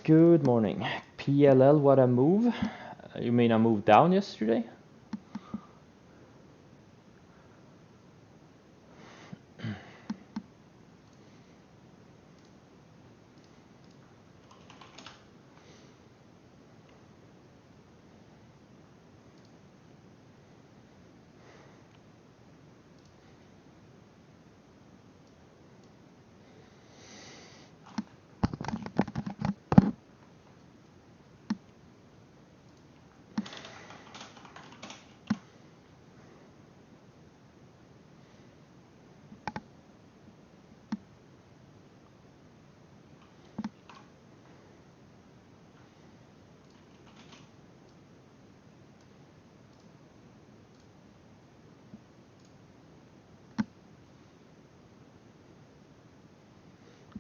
Good morning. PLL, what a move. You mean I moved down yesterday?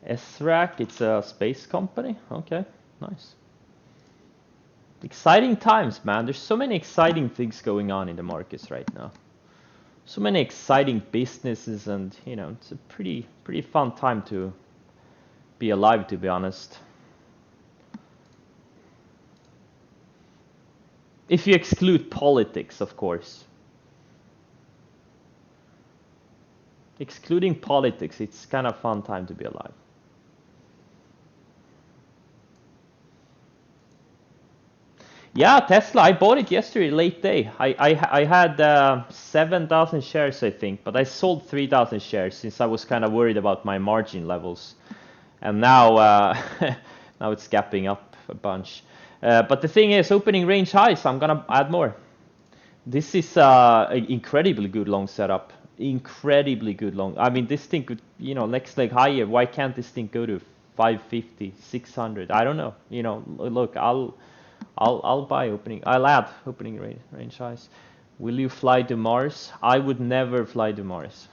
SRAC, it's a space company. Okay, nice. Exciting times, man. There's so many exciting things going on in the markets right now. So many exciting businesses, and you know, it's a pretty fun time to be alive, to be honest. If you exclude politics, of course. Excluding politics, it's kind of fun time to be alive. Yeah, Tesla. I bought it yesterday, late day. I had 7,000 shares, I think, but I sold 3,000 shares since I was kind of worried about my margin levels, and now now it's gapping up a bunch. But the thing is, opening range highs. I'm gonna add more. This is an incredibly good long setup. Incredibly good long. I mean, this thing could, you know, next leg higher. Why can't this thing go to 550, 600? I don't know. You know, look, I'll buy opening. I'll add opening range highs. Will you fly to Mars? I would never fly to Mars.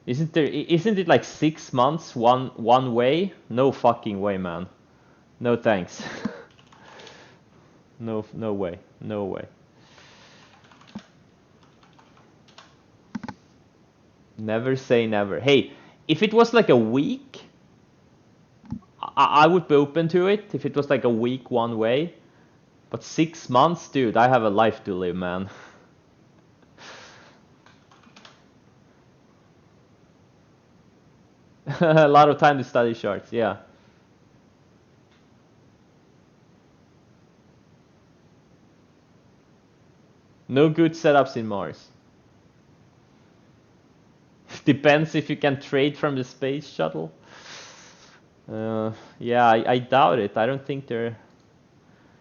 Isn't it like 6 months one way? No fucking way, man. No thanks. No way. No way. Never say never. Hey, if it was like a week, I would be open to it if it was like a week one way. But 6 months, dude, I have a life to live, man. A lot of time to study charts, yeah. No good setups in Mars. Depends if you can trade from the space shuttle. Yeah, I doubt it. I don't think there...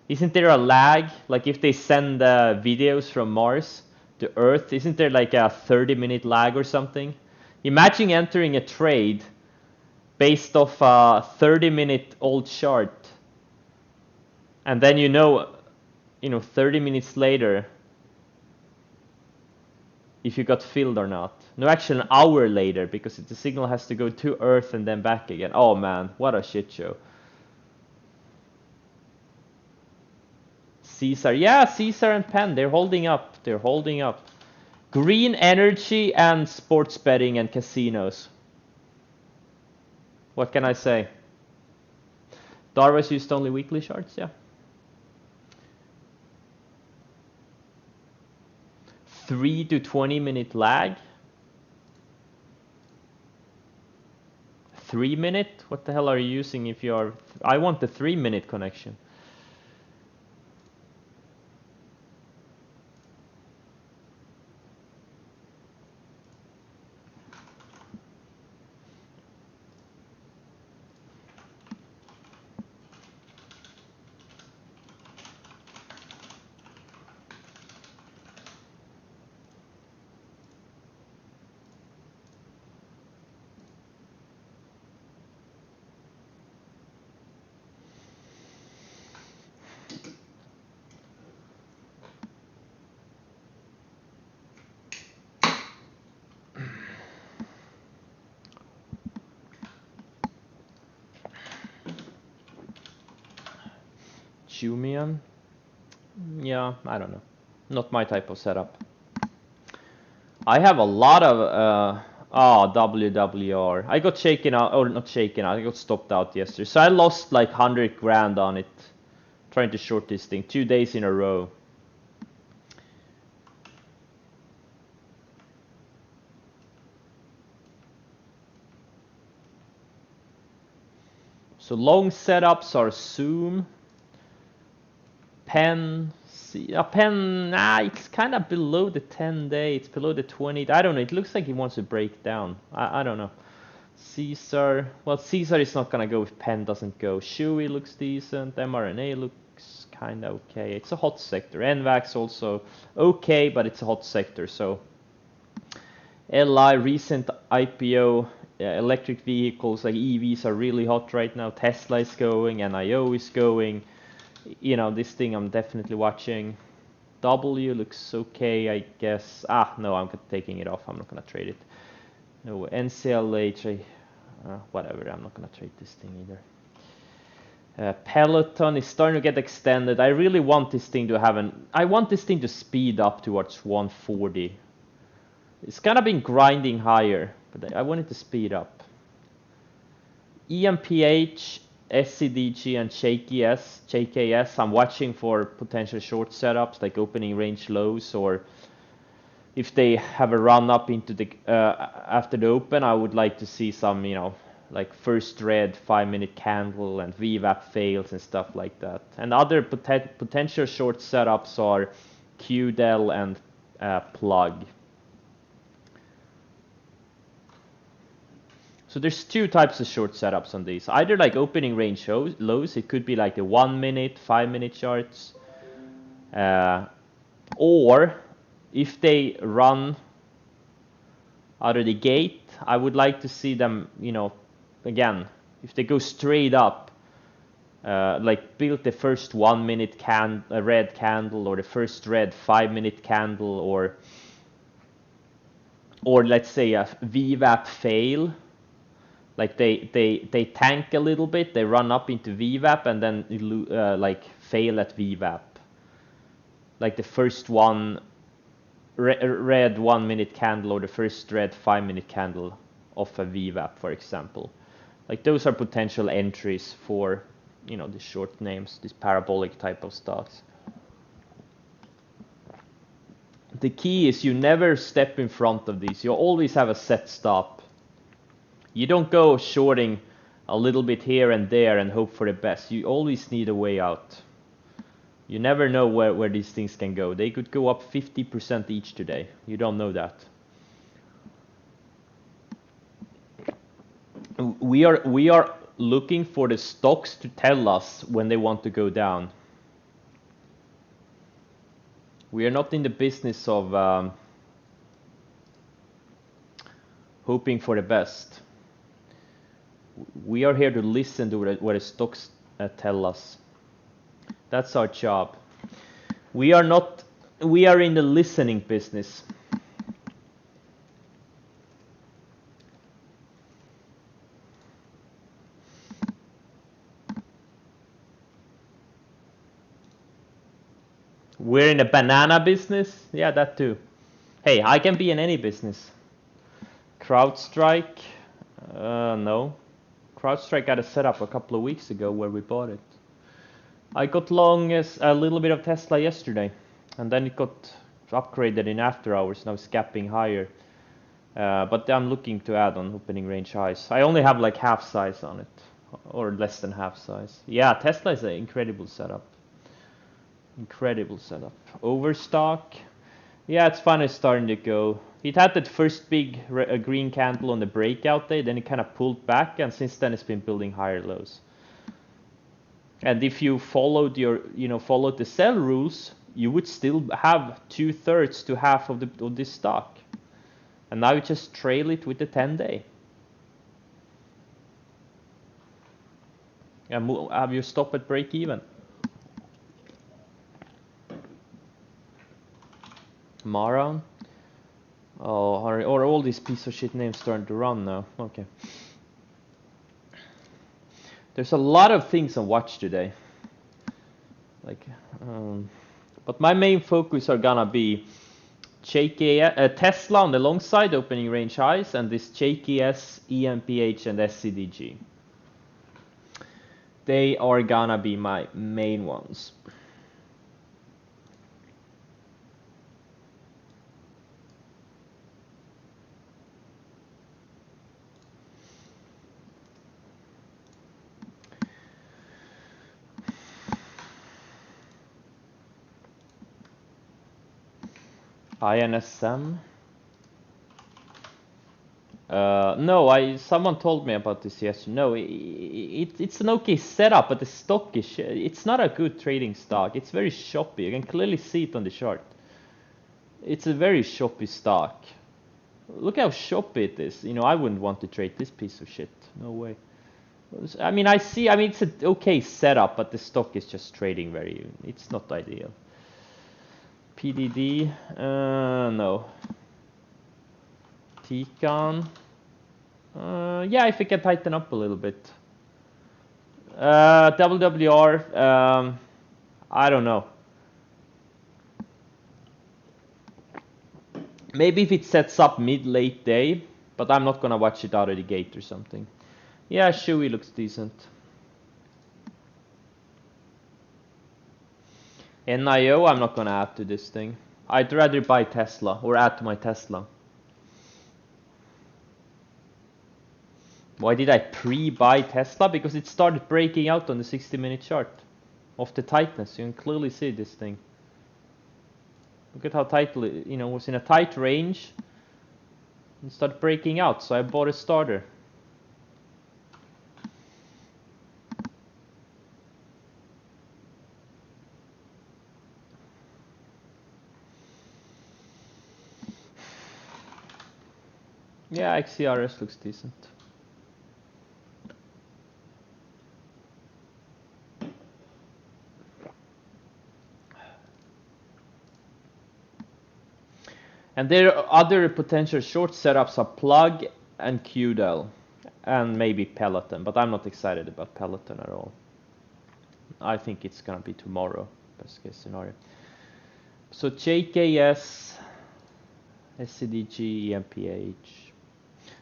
Isn't there a lag? Like if they send videos from Mars to Earth, isn't there like a 30-minute lag or something? Imagine entering a trade based off a 30-minute old chart, and then you know 30 minutes later if you got filled or not. No, actually an hour later, because the signal has to go to Earth and then back again. Oh man, what a shit show. Caesar, yeah, Caesar and Penn, they're holding up. They're holding up. Green energy and sports betting and casinos. What can I say? Darvas used only weekly charts, yeah. 3 to 20-minute lag. 3-minute? What the hell are you using if you are... I want the 3-minute connection. Jumian? Yeah, I don't know. Not my type of setup. I have a lot Oh, WWR. I got shaken out, or not shaken out, I got stopped out yesterday. So I lost like 100 grand on it, trying to short this thing 2 days in a row. So long setups are Zoom, Penn, Penn, it's kind of below the 10-day, it's below the 20, I don't know, it looks like it wants to break down, I don't know. Caesar, well, Caesar is not gonna go if Penn doesn't go. Shui looks decent, mRNA looks kind of okay, it's a hot sector. NVAX also okay, but it's a hot sector, so. LI, recent IPO, electric vehicles, like EVs are really hot right now. Tesla is going, NIO is going. You know, this thing I'm definitely watching. W looks okay, I guess. No, I'm taking it off. I'm not gonna trade it. No, NCLH, whatever. I'm not gonna trade this thing either. Peloton is starting to get extended. I really want this thing to have I want this thing to speed up towards 140. It's kind of been grinding higher, but I want it to speed up. EMPH, SCDG, and JKS, I'm watching for potential short setups, like opening range lows, or if they have a run up into the after the open, I would like to see some, you know, like first red 5-minute candle and VWAP fails and stuff like that. And other potential short setups are QDEL and Plug. So there's two types of short setups on these. Either like opening range lows, it could be like the 1 minute, 5-minute charts. Or if they run out of the gate, I would like to see them, you know, again, if they go straight up, like build the first 1 minute red candle, or the first red 5-minute candle, or let's say a VWAP fail. Like they tank a little bit, they run up into VWAP and then like fail at VWAP. Like the first one red 1 minute candle, or the first red 5-minute candle of a VWAP, for example. Like those are potential entries for, you know, the short names, these parabolic type of stocks. The key is you never step in front of these. You always have a set stop. You don't go shorting a little bit here and there and hope for the best. You always need a way out. You never know where these things can go. They could go up 50% each today. You don't know that. We are looking for the stocks to tell us when they want to go down. We are not in the business of hoping for the best. We are here to listen to what the stocks tell us. That's our job. We are in the listening business. We're in the banana business? Yeah, that too. Hey, I can be in any business. CrowdStrike? No. CrowdStrike got a setup a couple of weeks ago where we bought it. I got long a little bit of Tesla yesterday, and then it got upgraded in after hours. Now it's gapping higher. But I'm looking to add on opening range highs. I only have like half size on it, or less than half size. Yeah, Tesla is an incredible setup. Incredible setup. Overstock. Yeah, it's finally starting to go. It had that first big green candle on the breakout day, then it kind of pulled back, and since then it's been building higher lows. And if you followed followed the sell rules, you would still have 2/3 to half of this stock. And now you just trail it with the 10-day. And have you stop at break even. Maran. Oh, or all these piece of shit names starting to run now. Okay. There's a lot of things on watch today. Like, but my main focus are gonna be Tesla on the long side, opening range highs, and this JKS, EMPH, and SCDG. They are gonna be my main ones. INSM. No, someone told me about this yesterday. No, it's an okay setup, but the stock is it's not a good trading stock. It's very choppy. You can clearly see it on the chart. It's a very choppy stock. Look how choppy it is. You know, I wouldn't want to trade this piece of shit. No way. I mean, it's an okay setup, but the stock is just trading very. It's not ideal. PDD, no. Tcon. Yeah, if it can tighten up a little bit. WWR, I don't know. Maybe if it sets up mid-late day, but I'm not gonna watch it out of the gate or something. Yeah, Shui looks decent. NIO, I'm not gonna add to this thing. I'd rather buy Tesla or add to my Tesla. Why did I pre-buy Tesla? Because it started breaking out on the 60-minute chart of the tightness. You can clearly see this thing. Look at how tight, you know, it was in a tight range and started breaking out. So I bought a starter. Yeah, XCRS looks decent. And there are other potential short setups are Plug and QDEL and maybe Peloton, but I'm not excited about Peloton at all. I think it's gonna be tomorrow, best case scenario. So JKS, SCDG, EMPH.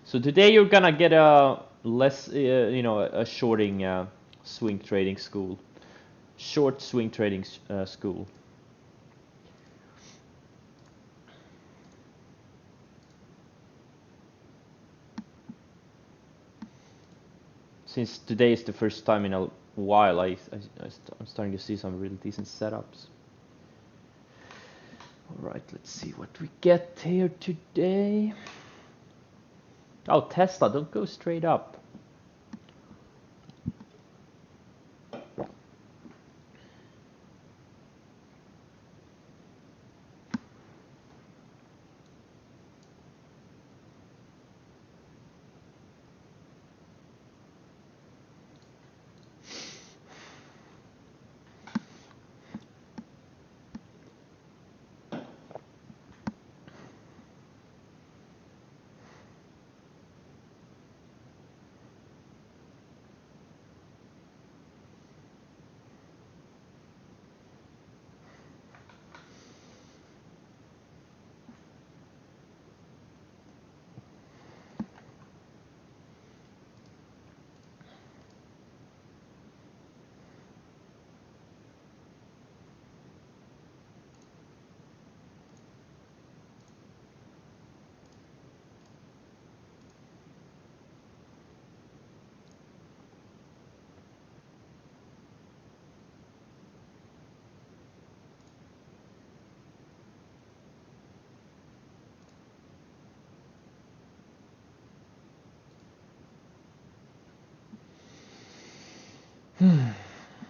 So today you're gonna get a less, you know, a shorting swing trading school, short swing trading school. Since today is the first time in a while, I'm starting to see some really decent setups. All right, let's see what we get here today. Oh, Tesla, don't go straight up.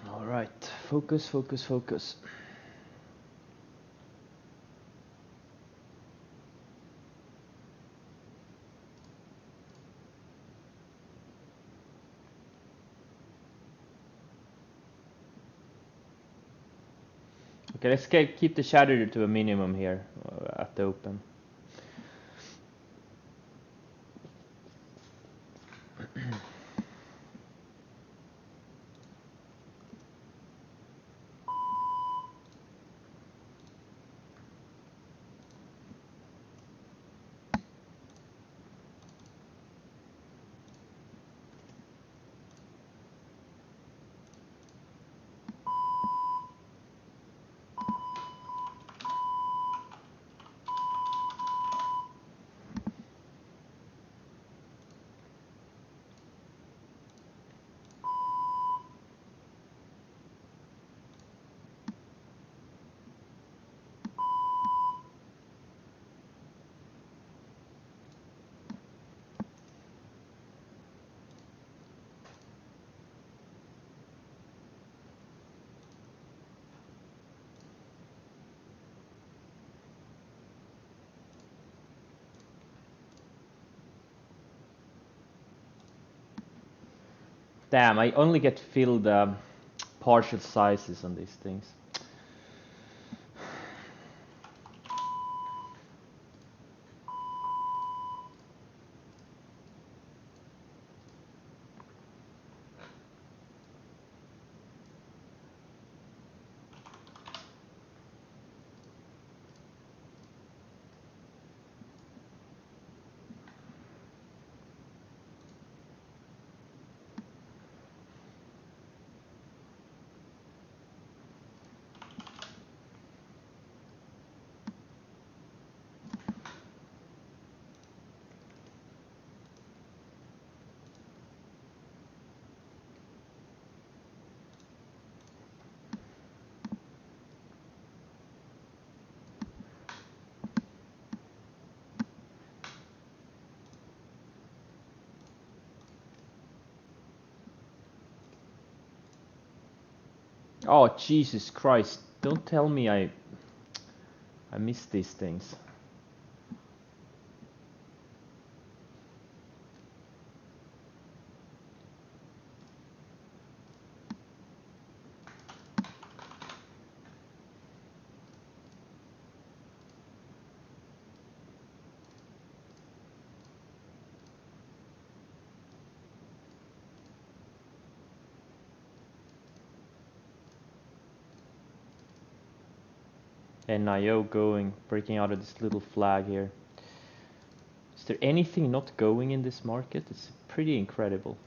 All right, focus, focus, focus. Okay, let's keep the shadow to a minimum here at the open. Damn, I only get filled partial sizes on these things. Oh, Jesus Christ. Don't tell me I missed these things. NIO going, breaking out of this little flag here. Is there anything not going in this market? It's pretty incredible.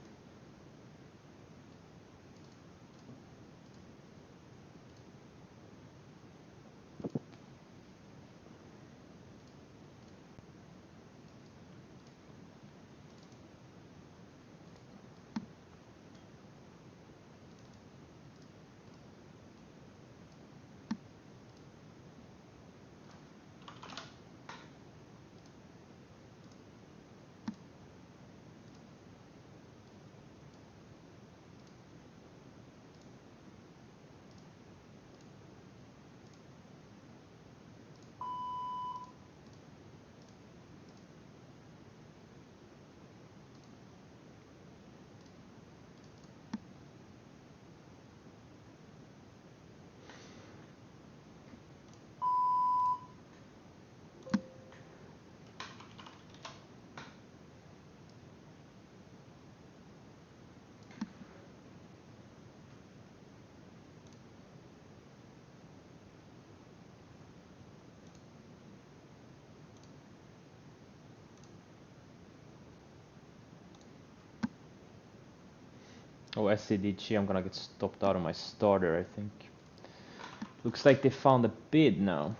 Oh, SCDG, I'm gonna get stopped out of my starter, I think. Looks like they found a bid now.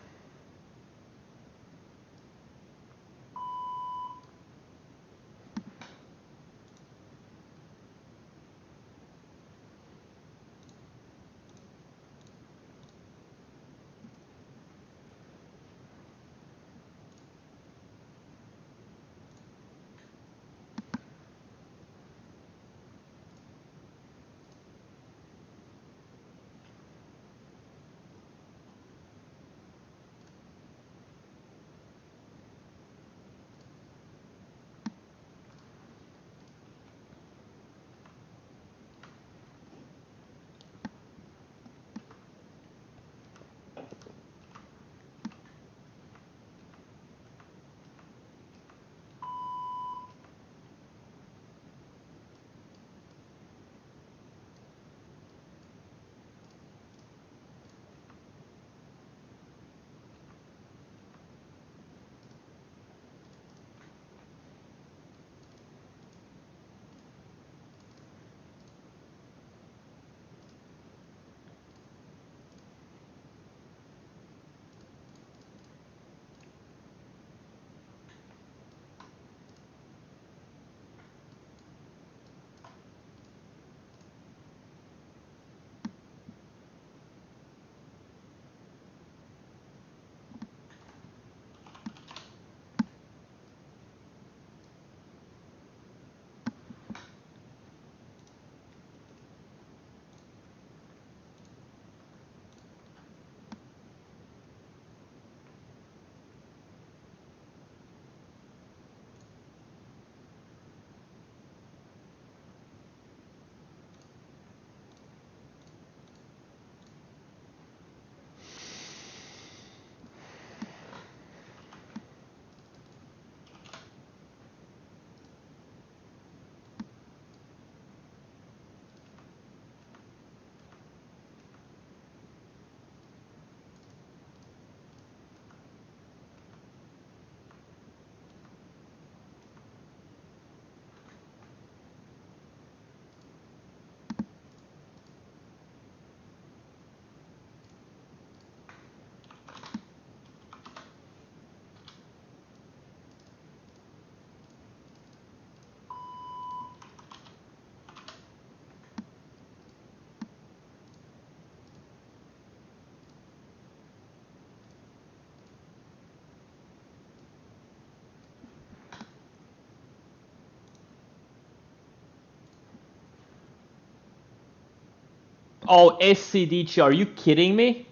Oh, SCDG, are you kidding me?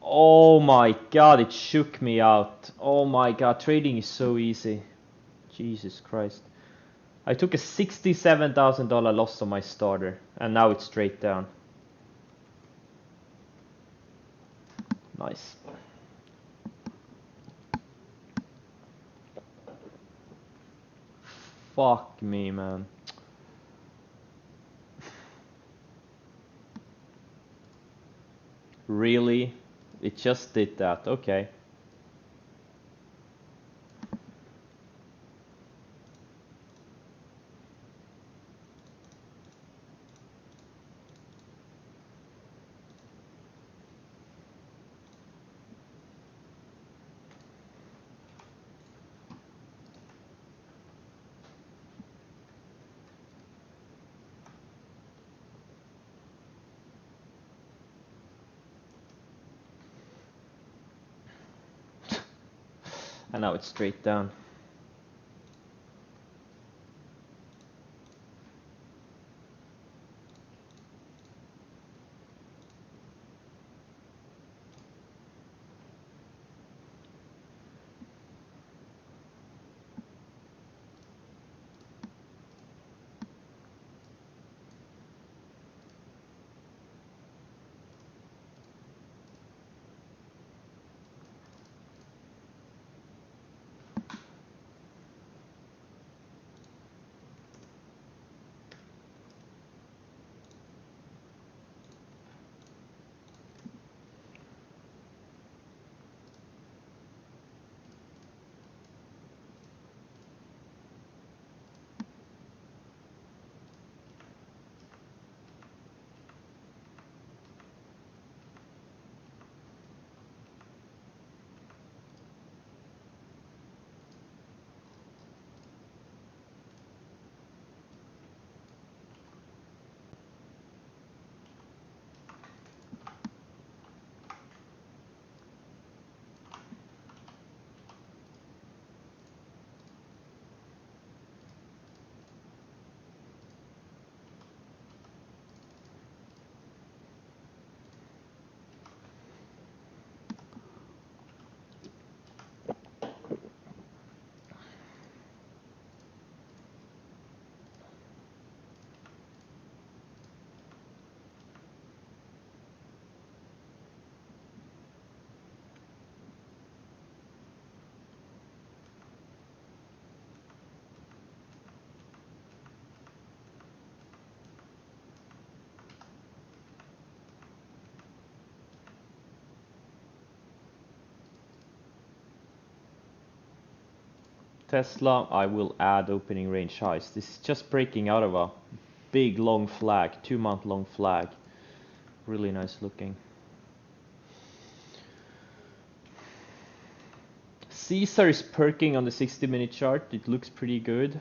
Oh my god, it shook me out. Oh my god, trading is so easy. Jesus Christ. I took a $67,000 loss on my starter, and now it's straight down. Nice. Fuck me, man. Really? It just did that. Okay. And now it's straight down. Tesla, I will add opening range highs. This is just breaking out of a big long flag, 2-month long flag. Really nice looking. Caesar is perking on the 60-minute chart. It looks pretty good.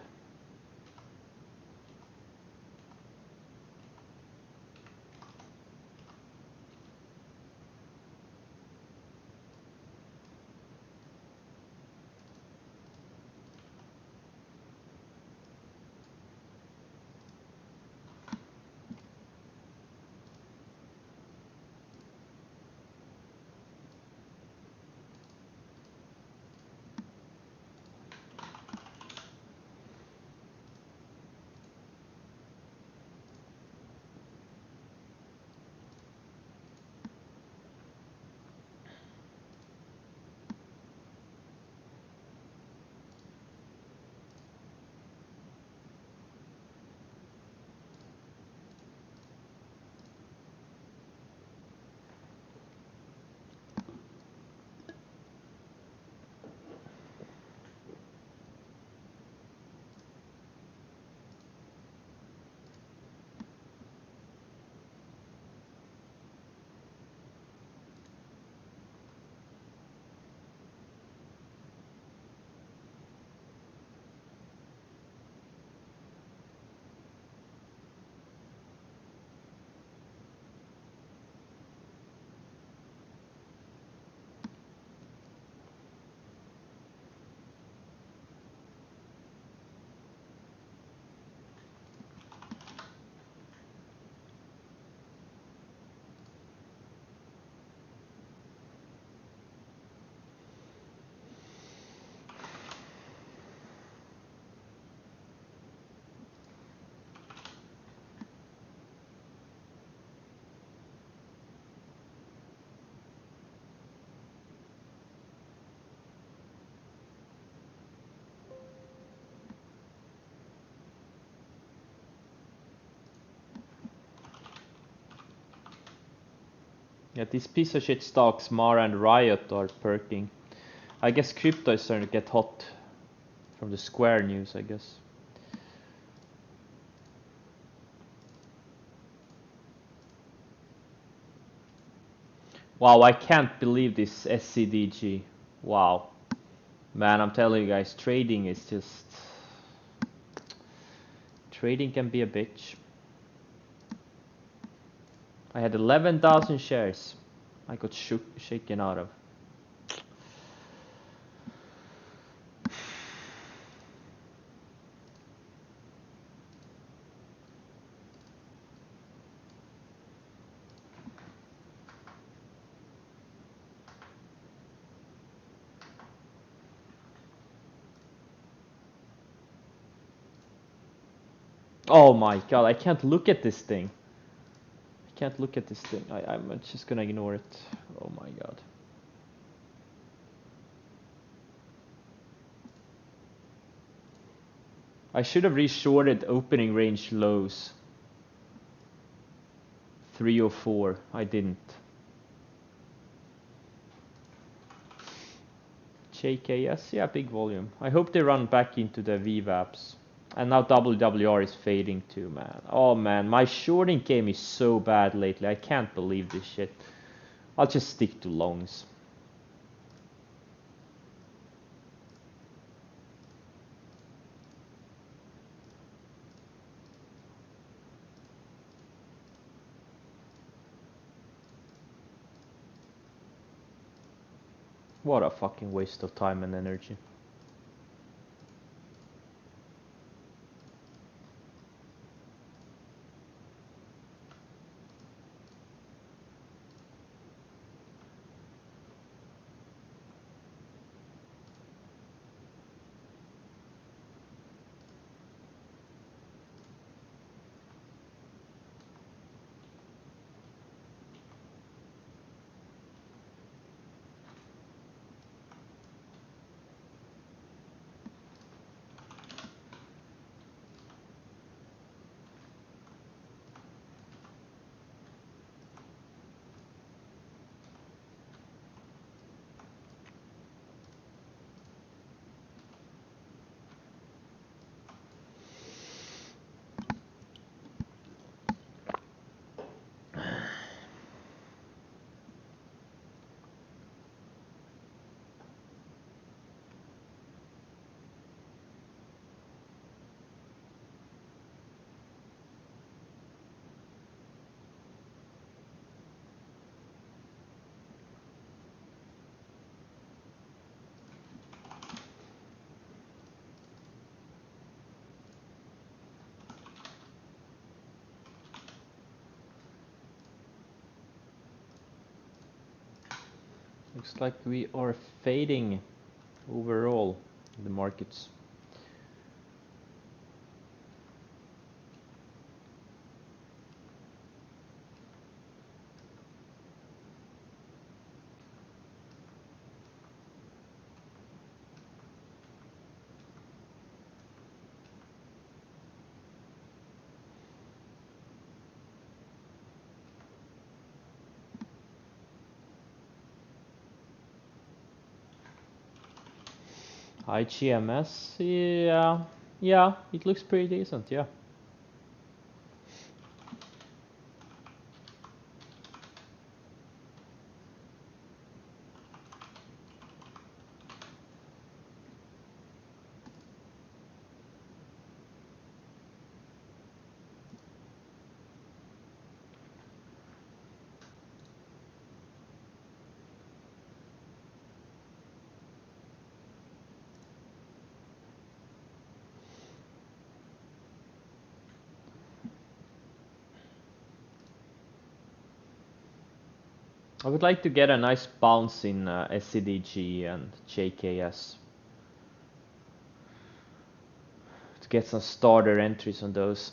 Yeah, these piece of shit stocks, Mara and Riot, are perking. I guess crypto is starting to get hot from the Square news, I guess. Wow, I can't believe this SCDG. Wow. Man, I'm telling you guys, trading is just... Trading can be a bitch. I had 11,000 shares I got shaken out of. Oh my god, I can't look at this thing. I can't look at this thing. I'm just gonna ignore it. Oh my god. I should have reshorted opening range lows. 3 or 4. I didn't. JKS, yeah, big volume. I hope they run back into the VWAPs. And now WWR is fading too, man. Oh man, my shorting game is so bad lately. I can't believe this shit. I'll just stick to longs. What a fucking waste of time and energy. Looks like we are fading overall in the markets. IGMS, yeah, it looks pretty decent, yeah. I would like to get a nice bounce in SCDG and JKS to get some starter entries on those.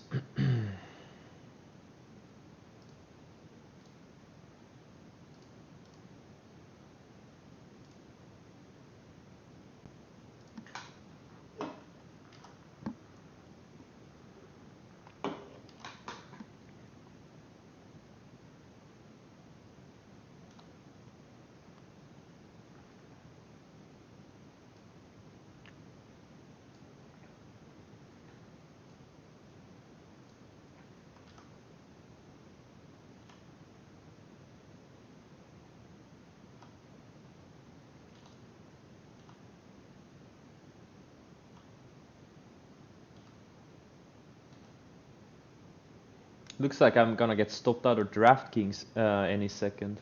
Looks like I'm gonna get stopped out of DraftKings any second.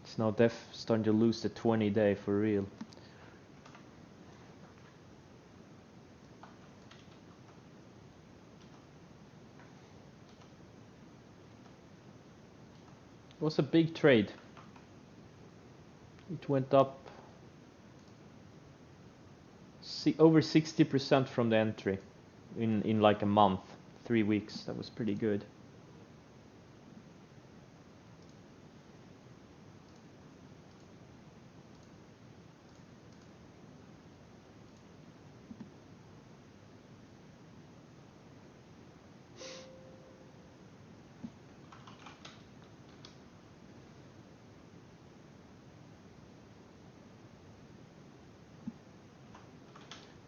It's now starting to lose the 20-day for real. It was a big trade. It went up over 60% from the entry in like a month, 3 weeks. That was pretty good.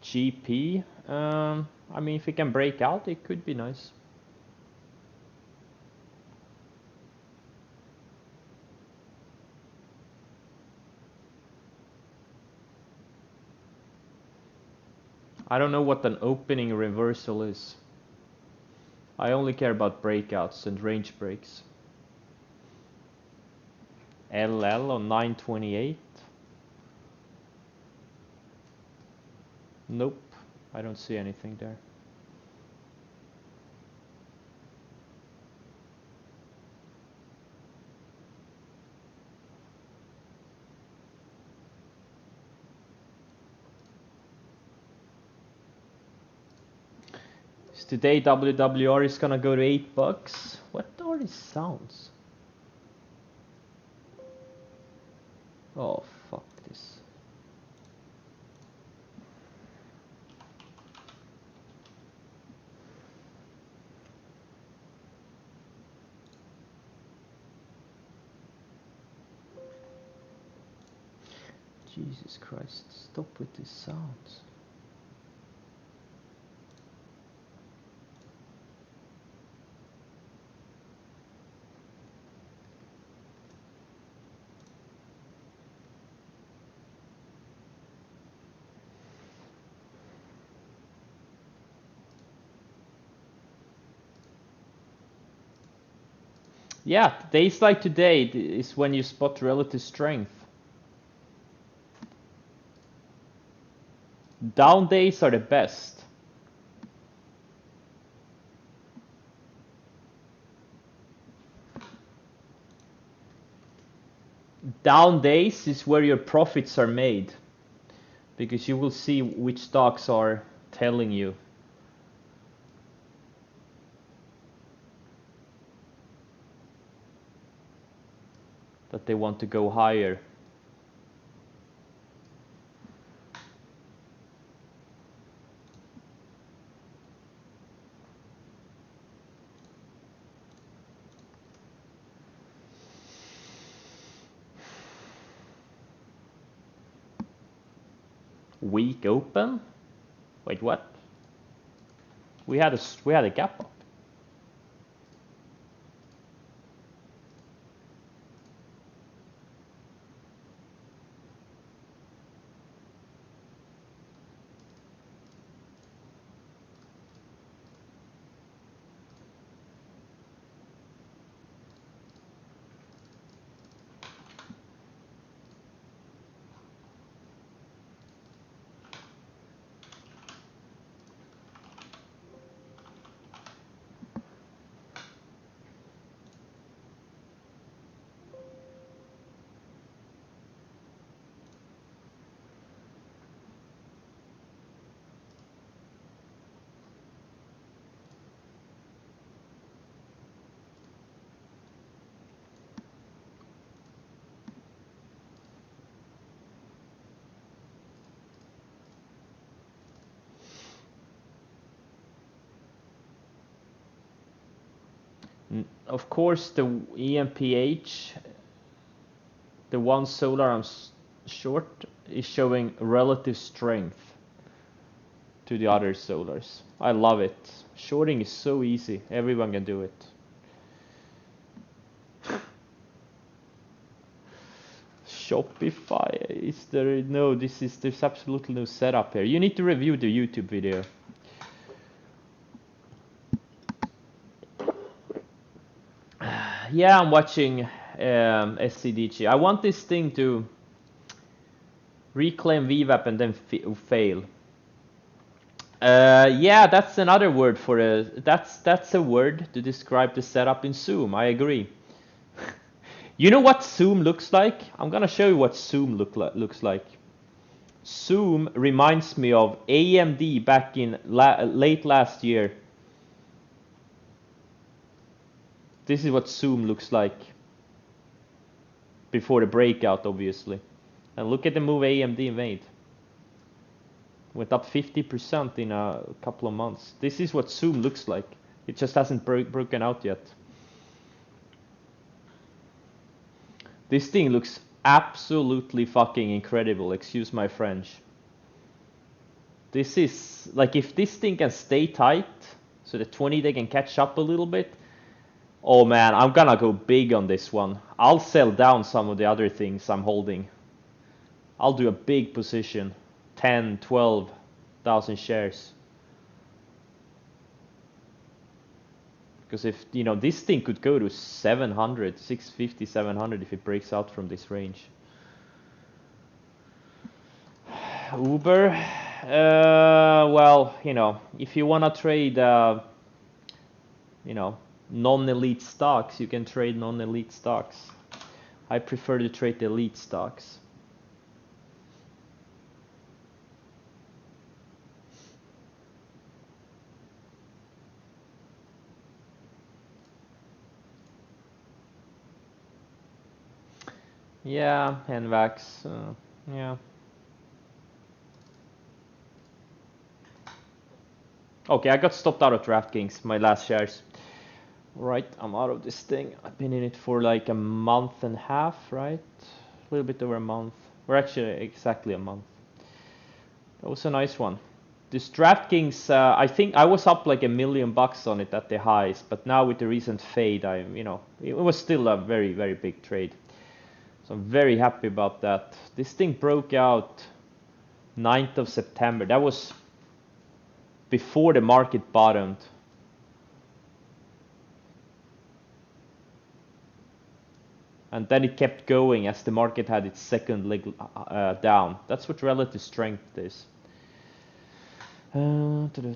GP, I mean, if it can break out, it could be nice. I don't know what an opening reversal is. I only care about breakouts and range breaks. LL on 928. Nope, I don't see anything there. Today WWR is gonna go to $8. What are these sounds? Oh, fuck this. Jesus Christ, stop with these sounds. Yeah, days like today is when you spot relative strength. Down days are the best. Down days is where your profits are made, because you will see which stocks are telling you that they want to go higher. Weak open? Wait, what? We had a gap up. Of course, the EMPH, the one solar I'm short, is showing relative strength to the other solars. I love it. Shorting is so easy. Everyone can do it. Shopify, is there? No, there's absolutely no setup here. You need to review the YouTube video. Yeah, I'm watching SCDG. I want this thing to reclaim VWAP and then fail. Yeah, that's another word for a. That's a word to describe the setup in Zoom. I agree. You know what Zoom looks like? I'm gonna show you what Zoom looks like. Zoom reminds me of AMD back in late last year. This is what Zoom looks like before the breakout, obviously. And look at the move AMD made. Went up 50% in a couple of months. This is what Zoom looks like. It just hasn't broken out yet. This thing looks absolutely fucking incredible, excuse my French. This is, like, if this thing can stay tight, so the 20-day can catch up a little bit, oh man, I'm gonna go big on this one. I'll sell down some of the other things I'm holding. I'll do a big position, 10, 12,000 shares. Because if, you know, this thing could go to 700, 650, 700 if it breaks out from this range. Uber, well, you know, if you want to trade, you know, non-elite stocks, you can trade non-elite stocks. I prefer to trade the elite stocks. Yeah, NVAX, yeah. Okay, I got stopped out of DraftKings, my last shares. Right, I'm out of this thing. I've been in it for like a month and a half, right? A little bit over a month. Or actually exactly a month. That was a nice one. This DraftKings, I think I was up like $1 million on it at the highs, but now with the recent fade, you know, it was still a very, very big trade. So I'm very happy about that. This thing broke out 9th of September. That was before the market bottomed. And then it kept going as the market had its second leg down. That's what relative strength is. Livongo?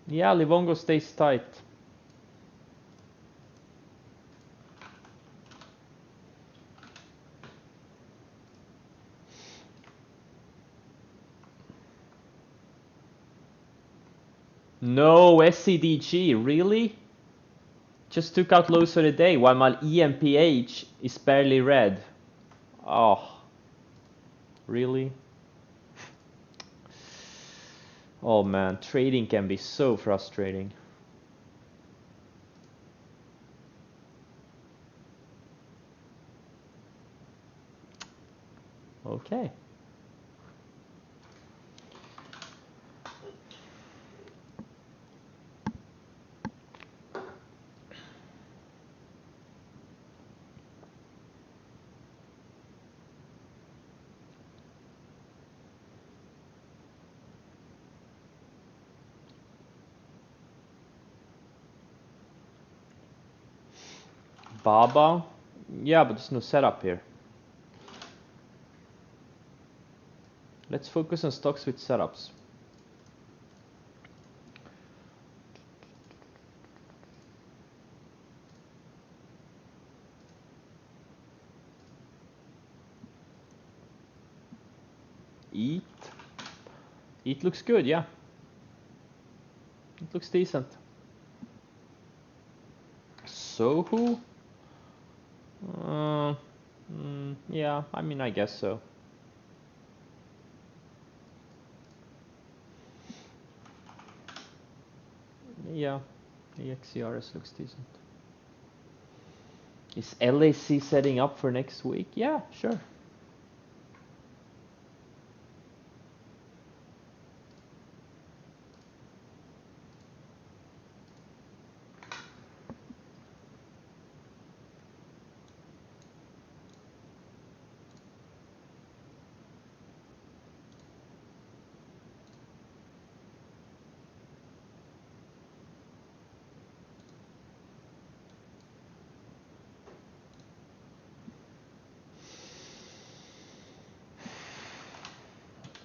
Yeah, Livongo stays tight. No, SCDG, really? Just took out lows for the day while my EMPH is barely red. Oh, really? Oh man, trading can be so frustrating. Okay. Baba? Yeah, but there's no setup here. Let's focus on stocks with setups. Eat. Eat looks good, yeah. It looks decent. Sohu? Yeah, I mean, I guess so. Yeah, the XCRS looks decent. Is LAC setting up for next week? Yeah, sure.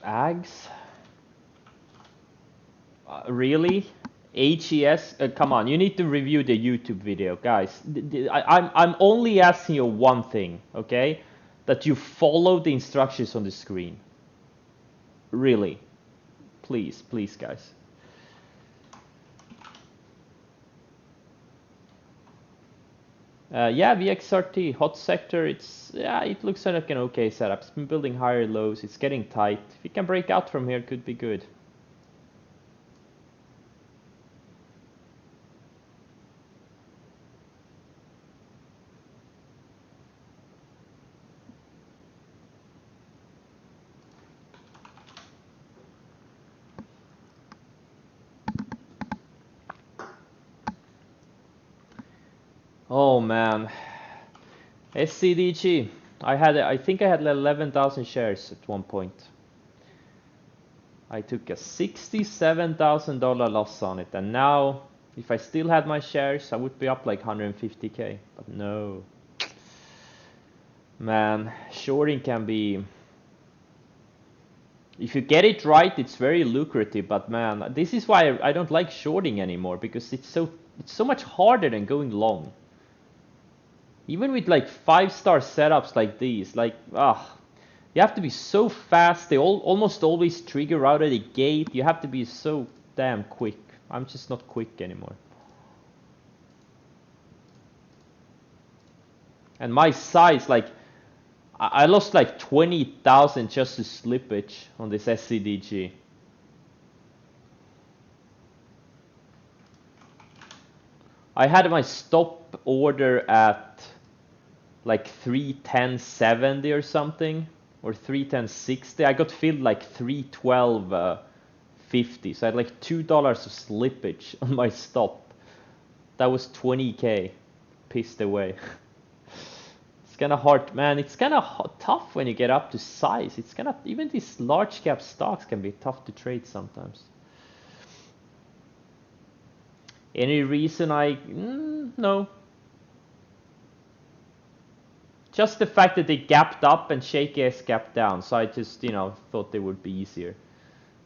Ags? Really? HES? Come on, you need to review the YouTube video, guys. I'm only asking you one thing, okay? That you follow the instructions on the screen. Really. Please, please, guys. Yeah, VXRT, hot sector, it looks like an okay setup. It's been building higher lows, it's getting tight. If it can break out from here, it could be good. Oh man, SCDG. I think I had 11,000 shares at one point. I took a $67,000 loss on it, and now if I still had my shares, I would be up like 150k. But no, man, shorting can be. If you get it right, it's very lucrative. But man, this is why I don't like shorting anymore, because it's so much harder than going long. Even with like 5-star setups like these, like, you have to be so fast. They almost always trigger out of the gate. You have to be so damn quick. I'm just not quick anymore. And my size, like, I lost like 20,000 just to slippage on this SCDG. I had my stop order at like 310.70 or something, or 310.60. I got filled like 312.50, so I had like $2 of slippage on my stop. That was 20k pissed away. It's kind of hard, man. It's kind of tough when you get up to size. It's kind of, even these large cap stocks can be tough to trade sometimes. Any reason no. Just the fact that they gapped up and Shaky S gapped down, so I just, thought they would be easier.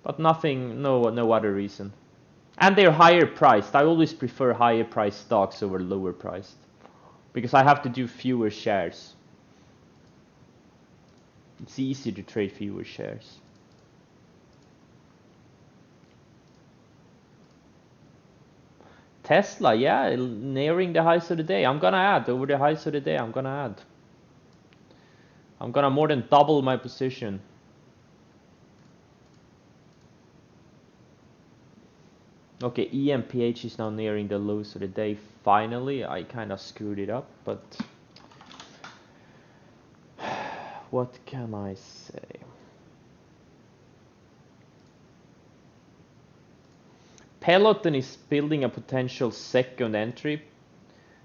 But nothing, no other reason. And they're higher priced. I always prefer higher priced stocks over lower priced, because I have to do fewer shares. It's easier to trade fewer shares. Tesla, yeah, nearing the highs of the day. I'm gonna add over the highs of the day. I'm gonna more than double my position. Okay, EMPH is now nearing the lows of the day. Finally, I kind of screwed it up, but what can I say? Peloton is building a potential second entry.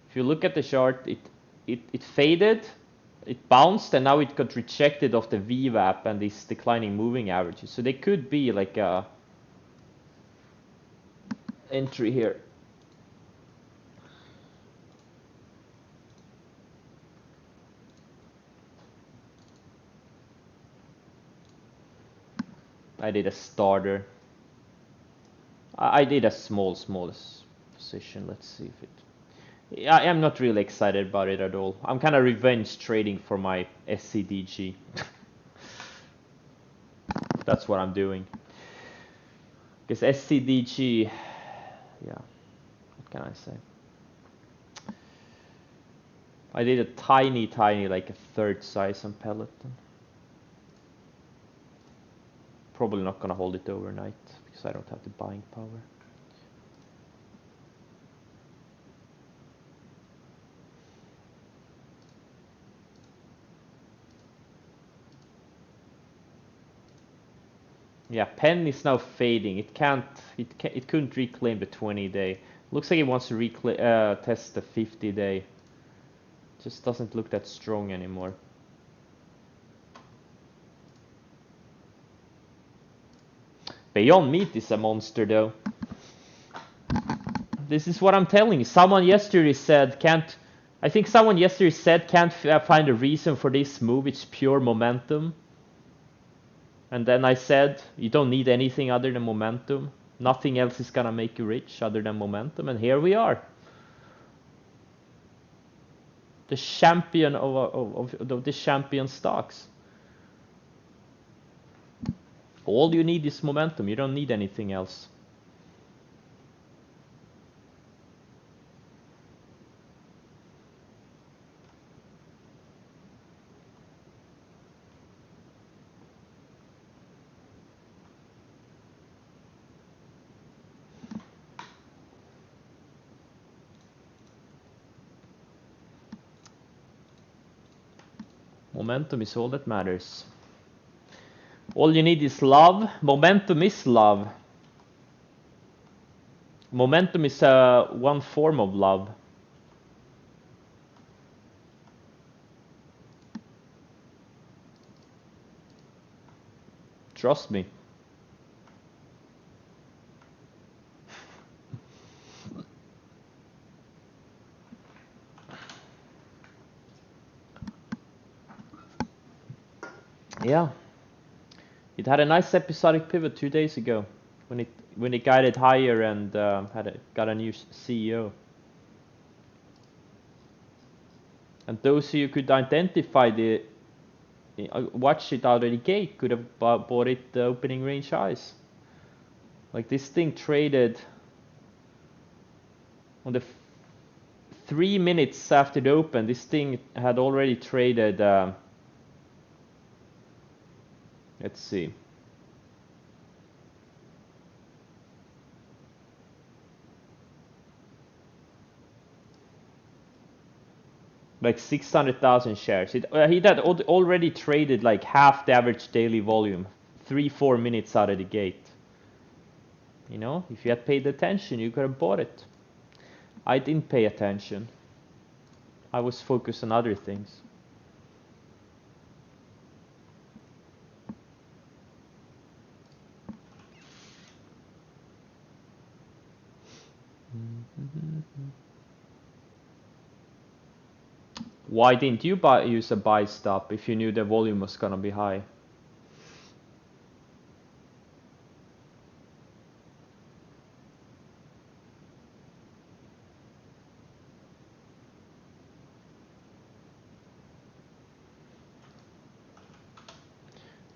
If you look at the chart, it faded, it bounced, and now it got rejected off the VWAP and these declining moving averages. So they could be like a entry here. I did a starter. I did a small position. Let's see if it. I am not really excited about it at all. I'm kind of revenge trading for my SCDG. That's what I'm doing. Because SCDG, yeah, what can I say? I did a tiny, like a third size on Peloton. Probably not gonna hold it overnight because I don't have the buying power. Yeah, Penn is now fading. It couldn't reclaim the 20-day. Looks like it wants to test the 50-day. Just doesn't look that strong anymore. Beyond Meat is a monster though. This is what I'm telling you. Someone yesterday said can't find a reason for this move. It's pure momentum. And then I said, you don't need anything other than momentum. Nothing else is gonna make you rich other than momentum. And here we are. The champion of the champion stocks. All you need is momentum. You don't need anything else. Momentum is all that matters. All you need is love. Momentum is love. Momentum is one form of love. Trust me. Yeah. It had a nice episodic pivot 2 days ago when it guided higher and got a new CEO. And those who could identify the watch it out of the gate could have bought it the opening range highs. Like this thing traded on the 3 minutes after the open. This thing had already traded. Let's see. Like 600,000 shares. He had already traded like half the average daily volume, 3-4 minutes out of the gate. You know, if you had paid attention, you could have bought it. I didn't pay attention. I was focused on other things. Why didn't you use a buy stop if you knew the volume was gonna be high?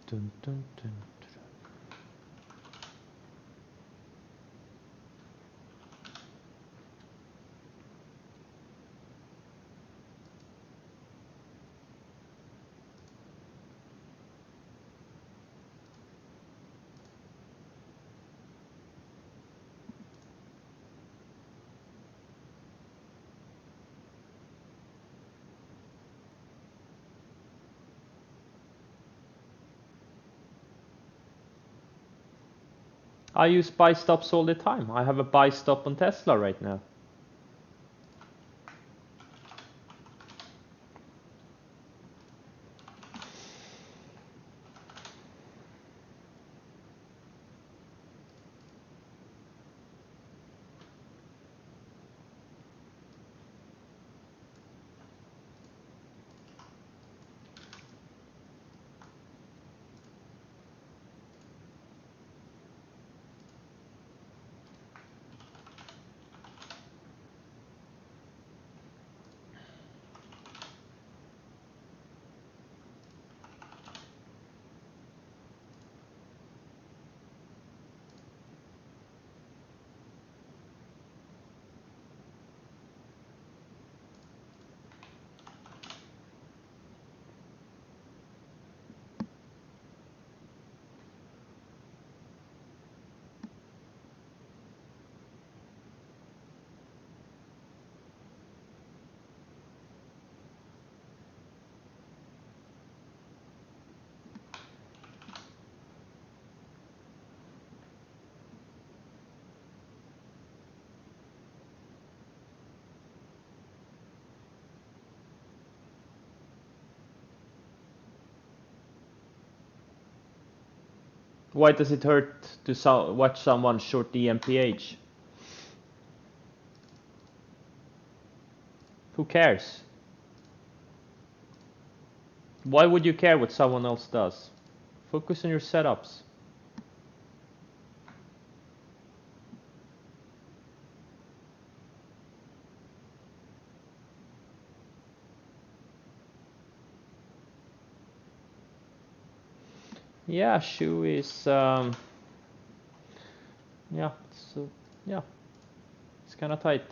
Dun, dun, dun. I use buy stops all the time. I have a buy stop on Tesla right now. Why does it hurt to watch someone short the MPH? Who cares? Why would you care what someone else does? Focus on your setups. Yeah, shoe is yeah, so yeah, it's kind of tight.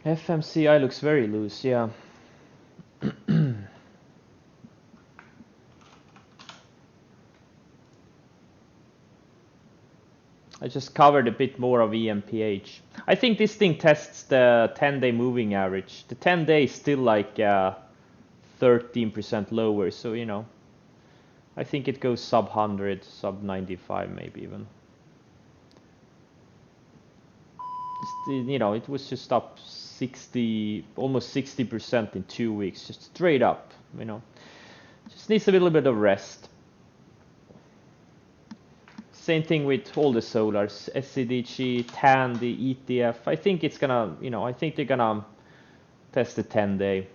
FMCI looks very loose, yeah. I just covered a bit more of EMPH. I think this thing tests the 10-day moving average. The 10-day is still like 13% lower, so you know, I think it goes sub 100, sub 95 maybe even. You know, it was just up 60, almost 60% in 2 weeks, just straight up, you know. Just needs a little bit of rest. Same thing with all the solars, SCDG, TAN, the ETF. I think it's gonna, you know, I think they're gonna test the 10-day.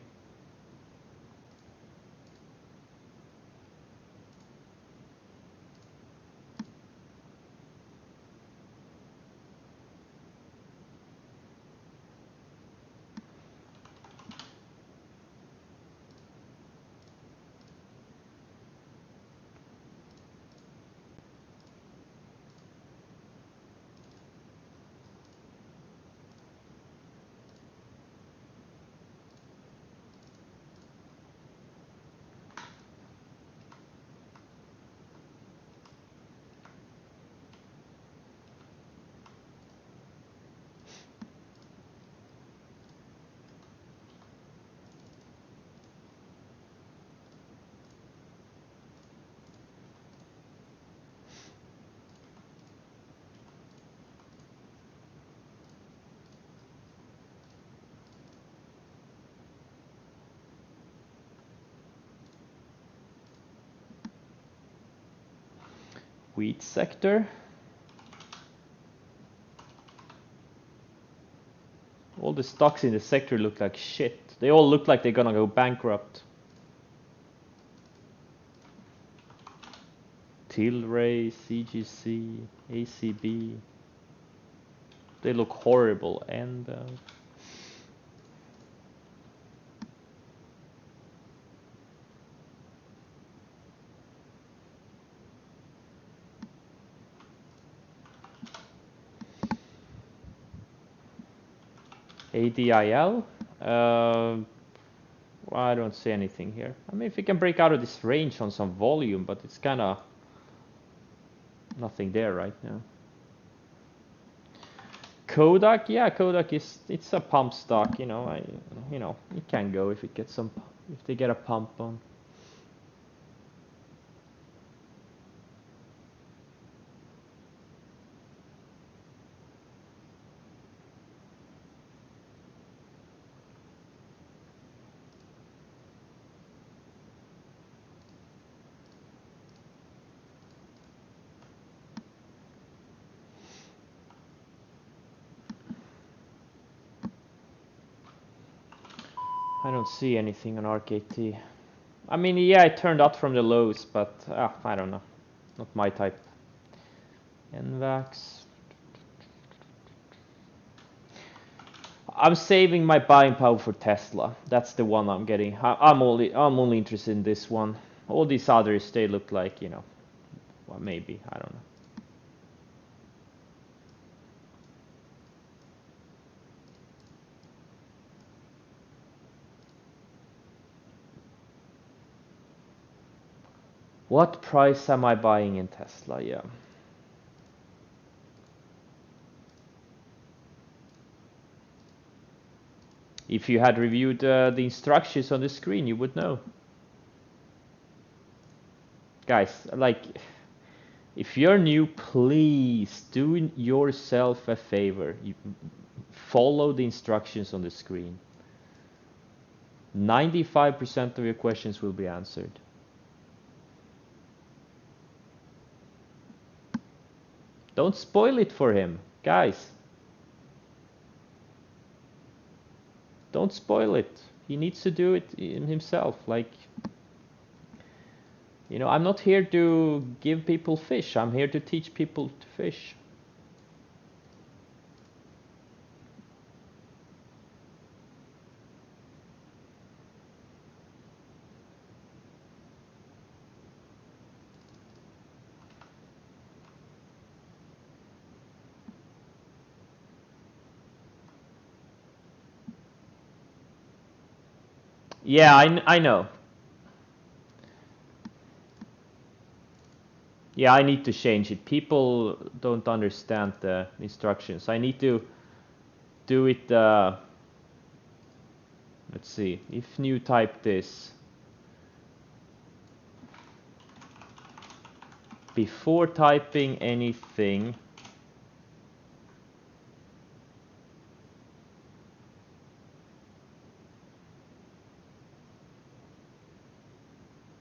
Wheat sector. All the stocks in the sector look like shit. They all look like they're gonna go bankrupt. Tilray, CGC, ACB. They look horrible, and ADIL. I don't see anything here. I mean, if we can break out of this range on some volume, but it's kind of nothing there right now. Kodak, yeah, Kodak it's a pump stock, you know. It can go if it gets some, if they get a pump on. I don't see anything on RKT. I mean, yeah, it turned up from the lows, but I don't know. Not my type. NVAX. I'm saving my buying power for Tesla. That's the one I'm getting. I'm only interested in this one. All these others, they look like, you know, well, maybe, I don't know. What price am I buying in Tesla? Yeah. If you had reviewed the instructions on the screen, you would know. Guys, like, if you're new, please do yourself a favor. You follow the instructions on the screen. 95% of your questions will be answered. Don't spoil it for him, guys. Don't spoil it. He needs to do it himself. Like, you know, I'm not here to give people fish. I'm here to teach people to fish. Yeah, I know. Yeah, I need to change it. People don't understand the instructions. I need to do it. Let's see. If new type this before typing anything,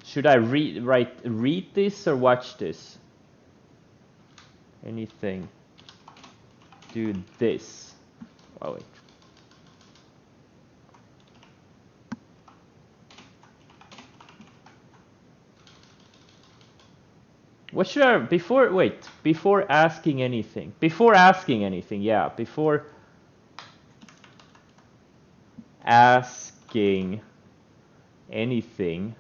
should I read this or watch this? Anything. Do this. Oh wait. What should I before asking anything. Before asking anything, yeah, before asking anything,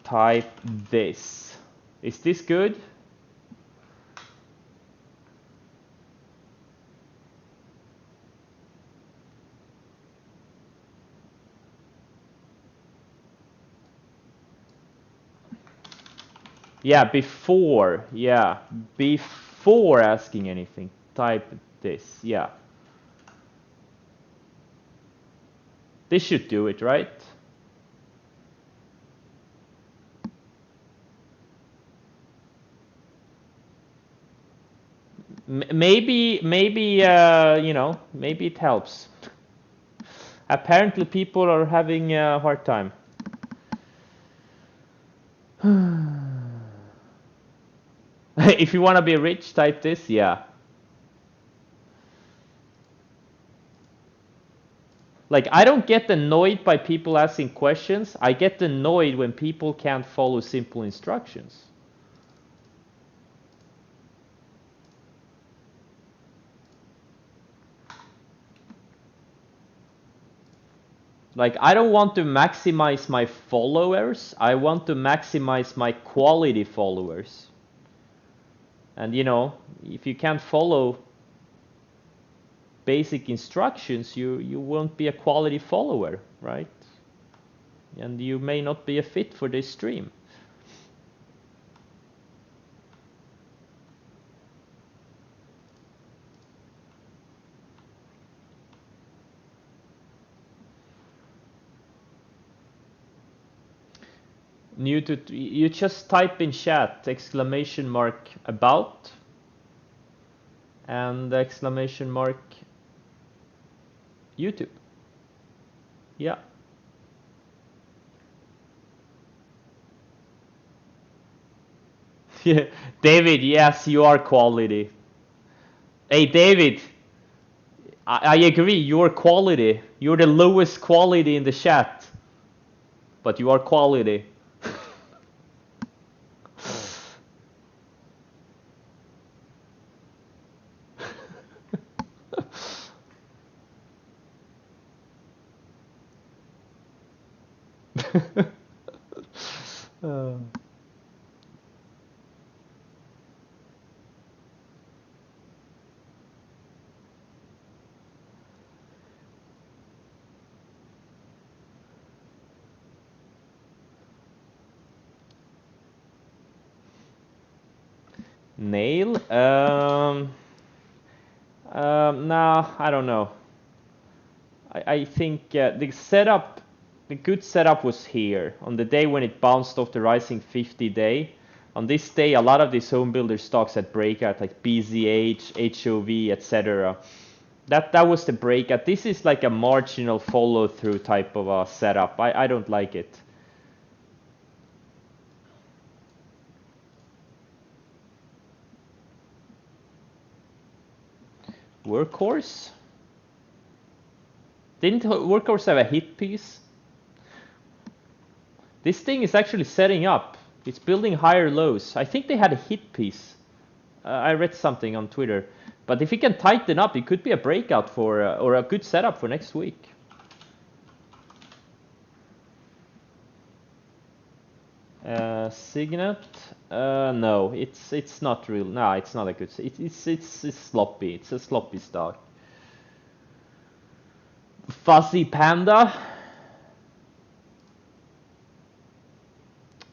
type this. Is this good? Yeah, before asking anything, type this. Yeah. This should do it, right? Maybe you know, maybe it helps. Apparently people are having a hard time. If you want to be rich, type this. Yeah. Like, I don't get annoyed by people asking questions. I get annoyed when people can't follow simple instructions. Like, I don't want to maximize my followers. I want to maximize my quality followers. And you know, if you can't follow basic instructions, you won't be a quality follower, right? And you may not be a fit for this stream. You just type in chat exclamation mark about and exclamation mark YouTube. Yeah. Yeah, David, yes, you are quality. Hey, David, I agree, you're quality. You're the lowest quality in the chat, but you are quality. Nail? Nah, I don't know. I think the good setup was here on the day when it bounced off the rising 50 day. On this day, a lot of these home builder stocks had breakout like BZH, HOV, etc. That was the breakout. This is like a marginal follow through type of a setup. I don't like it. Workhorse? Didn't Workhorse have a hit piece? This thing is actually setting up. It's building higher lows. I think they had a hit piece. I read something on Twitter. But if it can tighten up, it could be a breakout for, or a good setup for next week. Signet? No, it's not real. No, it's not a good. It's sloppy. It's a sloppy stock. Fuzzy Panda.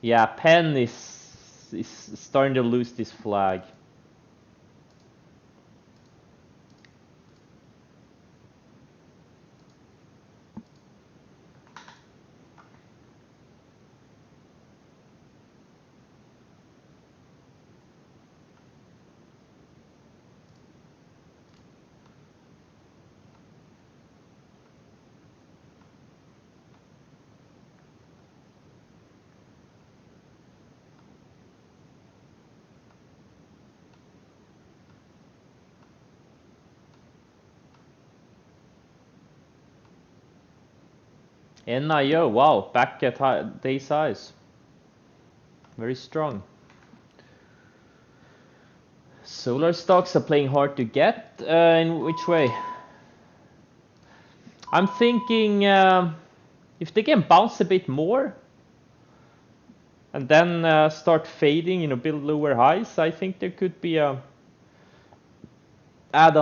Yeah, Penn is starting to lose this flag. NIO, wow, back at day's highs. Very strong. Solar stocks are playing hard to get. In which way? I'm thinking if they can bounce a bit more and then start fading, build lower highs, I think there could be add-on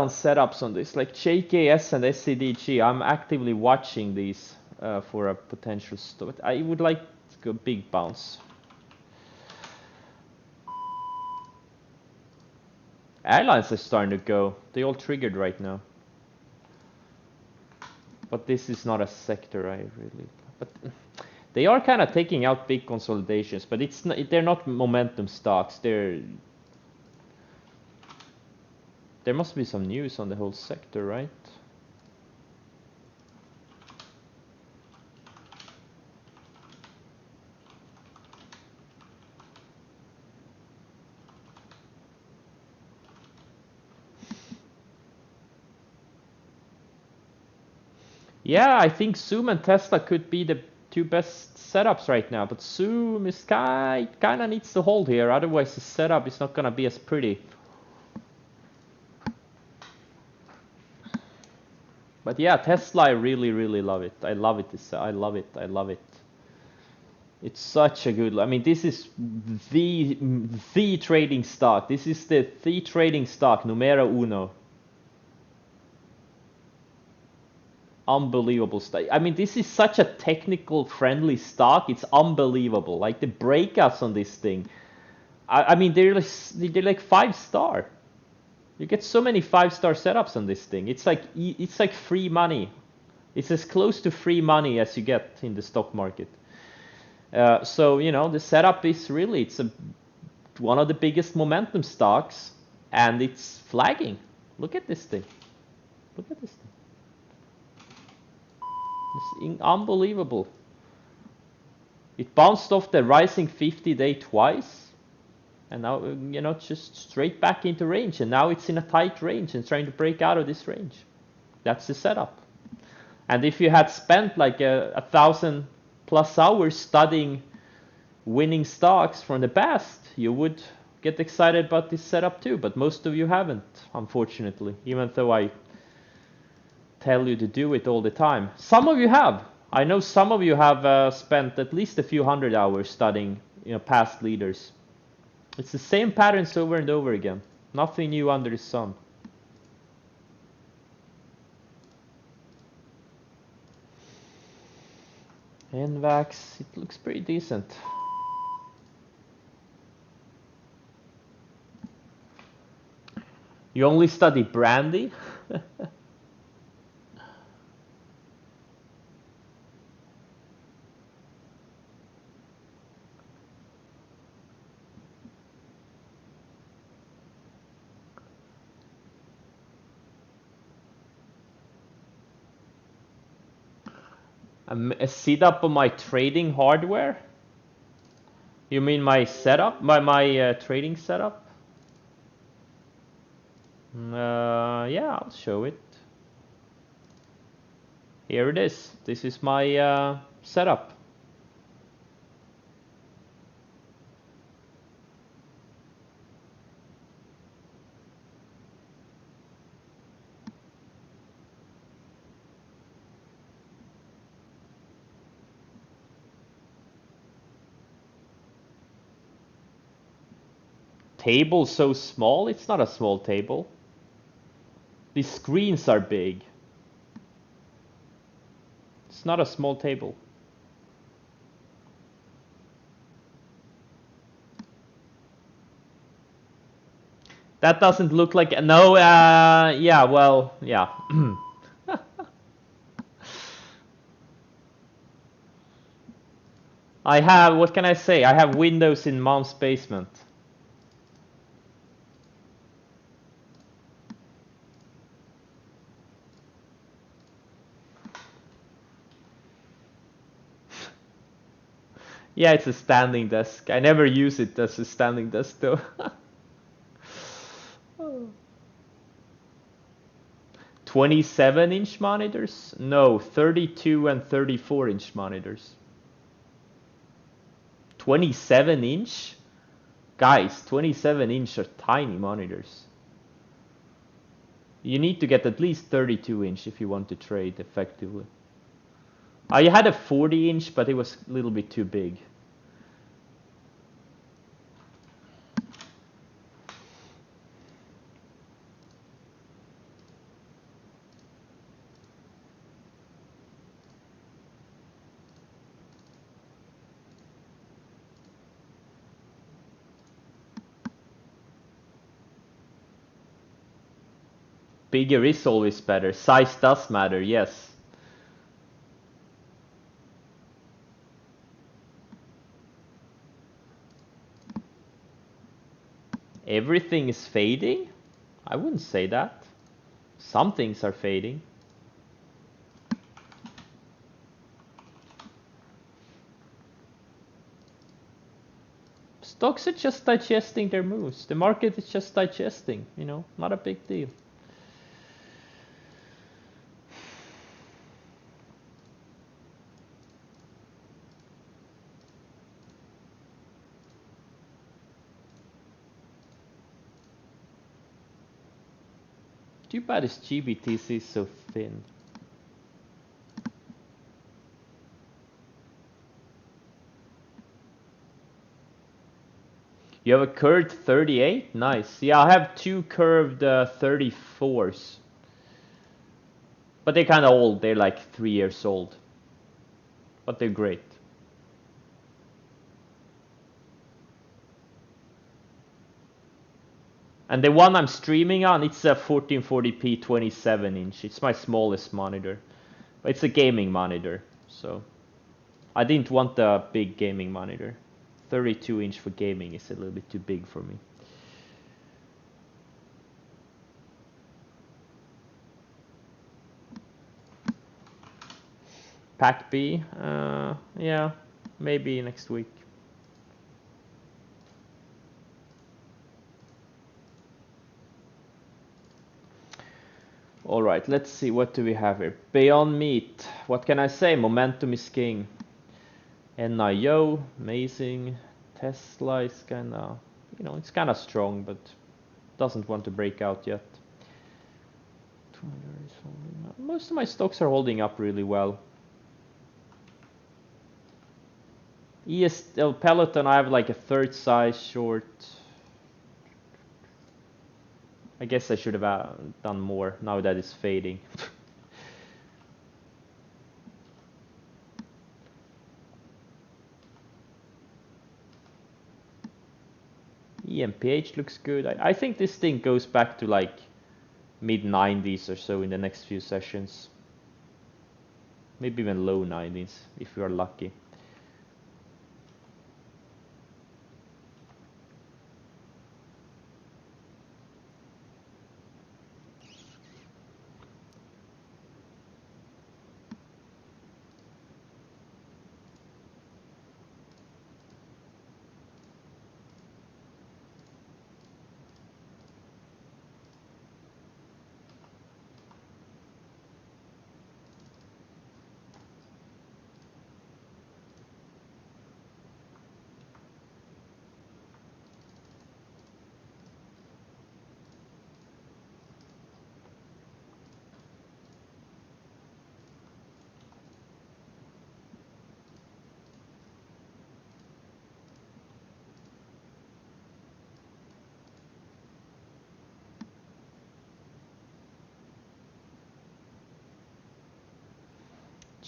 setups on this, like JKS and SCDG. I'm actively watching these for a potential stop. I would like to go big bounce. Airlines are starting to go. They all triggered right now. But this is not a sector I really. But they are kind of taking out big consolidations, but they're not momentum stocks. There must be some news on the whole sector, right? Yeah, I think Zoom and Tesla could be the two best setups right now, but Zoom is kind of needs to hold here, otherwise the setup is not gonna be as pretty. But yeah, Tesla, I really love it. I love it. I love it. I love it. It's such a good. I mean, this is the trading stock. This is the trading stock numero uno. Unbelievable stuff. I mean, this is such a technical friendly stock. It's unbelievable. Like the breakouts on this thing. I mean, they're like 5-star. You get so many 5-star setups on this thing. It's like free money. It's as close to free money as you get in the stock market. So the setup is really one of the biggest momentum stocks, and it's flagging. Look at this thing. Look at this thing. It's unbelievable. It bounced off the rising 50-day twice, and now just straight back into range, and now it's in a tight range and trying to break out of this range. That's the setup. And if you had spent like 1,000+ hours studying winning stocks from the past, you would get excited about this setup too. But most of you haven't, unfortunately, even though I tell you to do it all the time. Some of you have. I know some of you have spent at least a few hundred hours studying past leaders. It's the same patterns over and over again. Nothing new under the sun. NVAX, it looks pretty decent. You only study brandy? A setup of my trading hardware? You mean my setup? My trading setup? Yeah, I'll show it. Here it is. This is my setup. Table so small? It's not a small table. The screens are big. It's not a small table. That doesn't look like... No, yeah, well, yeah. I have, what can I say? I have windows in mom's basement. Yeah, it's a standing desk. I never use it as a standing desk though. 27-inch monitors? No, 32 and 34-inch monitors. 27-inch? Guys, 27-inch are tiny monitors. You need to get at least 32-inch if you want to trade effectively. I had a 40-inch, but it was a little bit too big. Bigger is always better. Size does matter, yes. Everything is fading? I wouldn't say that. Some things are fading. Stocks are just digesting their moves. The market is just digesting, you know, not a big deal. Too bad this GBTC is so thin. You have a curved 38? Nice. Yeah, I have two curved 34s. But they're kind of old. They're like 3 years old. But they're great. And the one I'm streaming on, it's a 1440p 27-inch. It's my smallest monitor. But it's a gaming monitor, so I didn't want a big gaming monitor. 32-inch for gaming is a little bit too big for me. Pack B, yeah, maybe next week. All right, let's see, what do we have here? Beyond Meat, what can I say? Momentum is king. NIO, amazing. Tesla is kind of, you know, it's kind of strong, but doesn't want to break out yet. Most of my stocks are holding up really well. Peloton, I have like a third size short. I guess I should have done more now that it's fading. EMPH looks good. I think this thing goes back to like mid 90s or so in the next few sessions. Maybe even low 90s if you are lucky.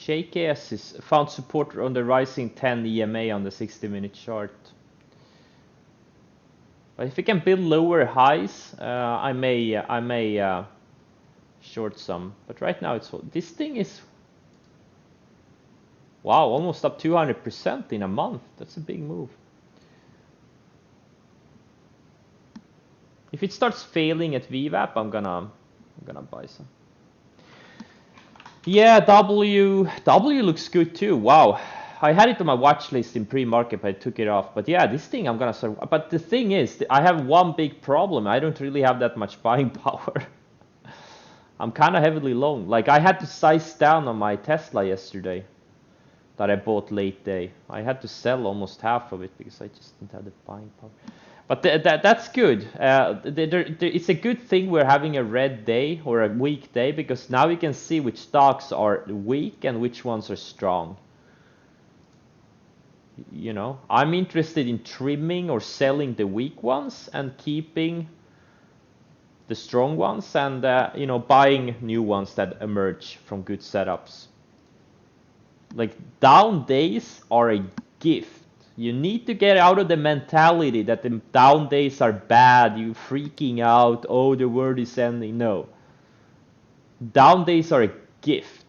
JKS is found support on the rising 10 EMA on the 60-minute chart. But if we can build lower highs, I may short some. But right now this thing is, wow, almost up 200% in a month. That's a big move. If it starts failing at VWAP, I'm gonna buy some. Yeah, W looks good too. Wow, I had it on my watch list in pre-market, but I took it off. But yeah, this thing I'm gonna start. But the thing is, I have one big problem. I don't really have that much buying power. I'm kind of heavily long. Like I had to size down on my Tesla yesterday that I bought late day. I had to sell almost half of it because I just didn't have the buying power. But that's good. It's a good thing we're having a red day or a weak day, because now we can see which stocks are weak and which ones are strong. You know, I'm interested in trimming or selling the weak ones and keeping the strong ones, and you know, buying new ones that emerge from good setups. Like down days are a gift. You need to get out of the mentality that the down days are bad, you freaking out, oh, the world is ending. No. Down days are a gift.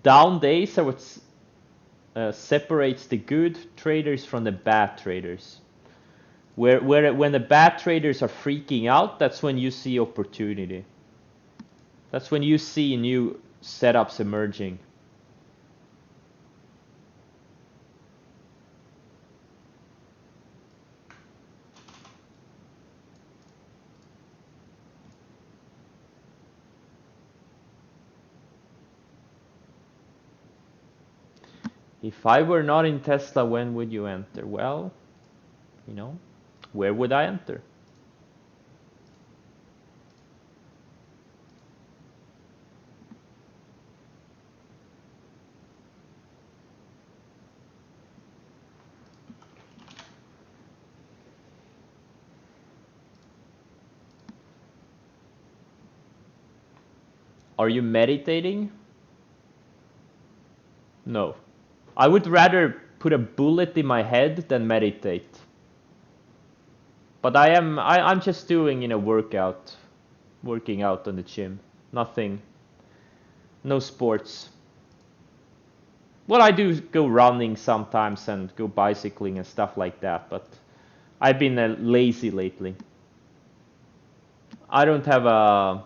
Down days are what separates the good traders from the bad traders. When the bad traders are freaking out, that's when you see opportunity. That's when you see new setups emerging. If I were not in Tesla, when would you enter? Well, you know, where would I enter? Are you meditating? No. I would rather put a bullet in my head than meditate. But I'm just doing, you know, working out on the gym. Nothing. No sports. Well, I do go running sometimes and go bicycling and stuff like that, but I've been lazy lately. I don't have a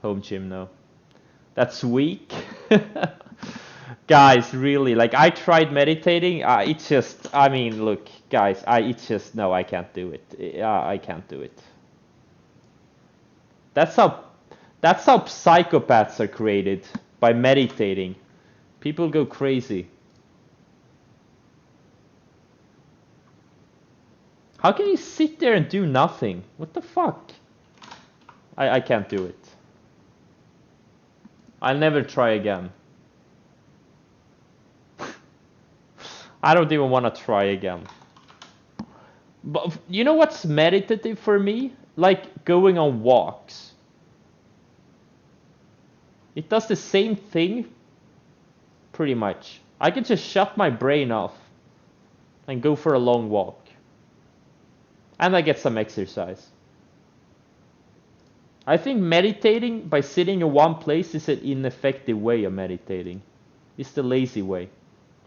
home gym, no. That's weak. Guys, really, like I tried meditating. It's just, I mean, look, guys, it's just, no, I can't do it. I can't do it. That's how psychopaths are created, by meditating. People go crazy. How can you sit there and do nothing? What the fuck? I can't do it. I'll never try again. I don't even want to try again. But you know what's meditative for me? Like going on walks. It does the same thing, pretty much. I can just shut my brain off and go for a long walk. And I get some exercise. I think meditating by sitting in one place is an ineffective way of meditating. It's the lazy way.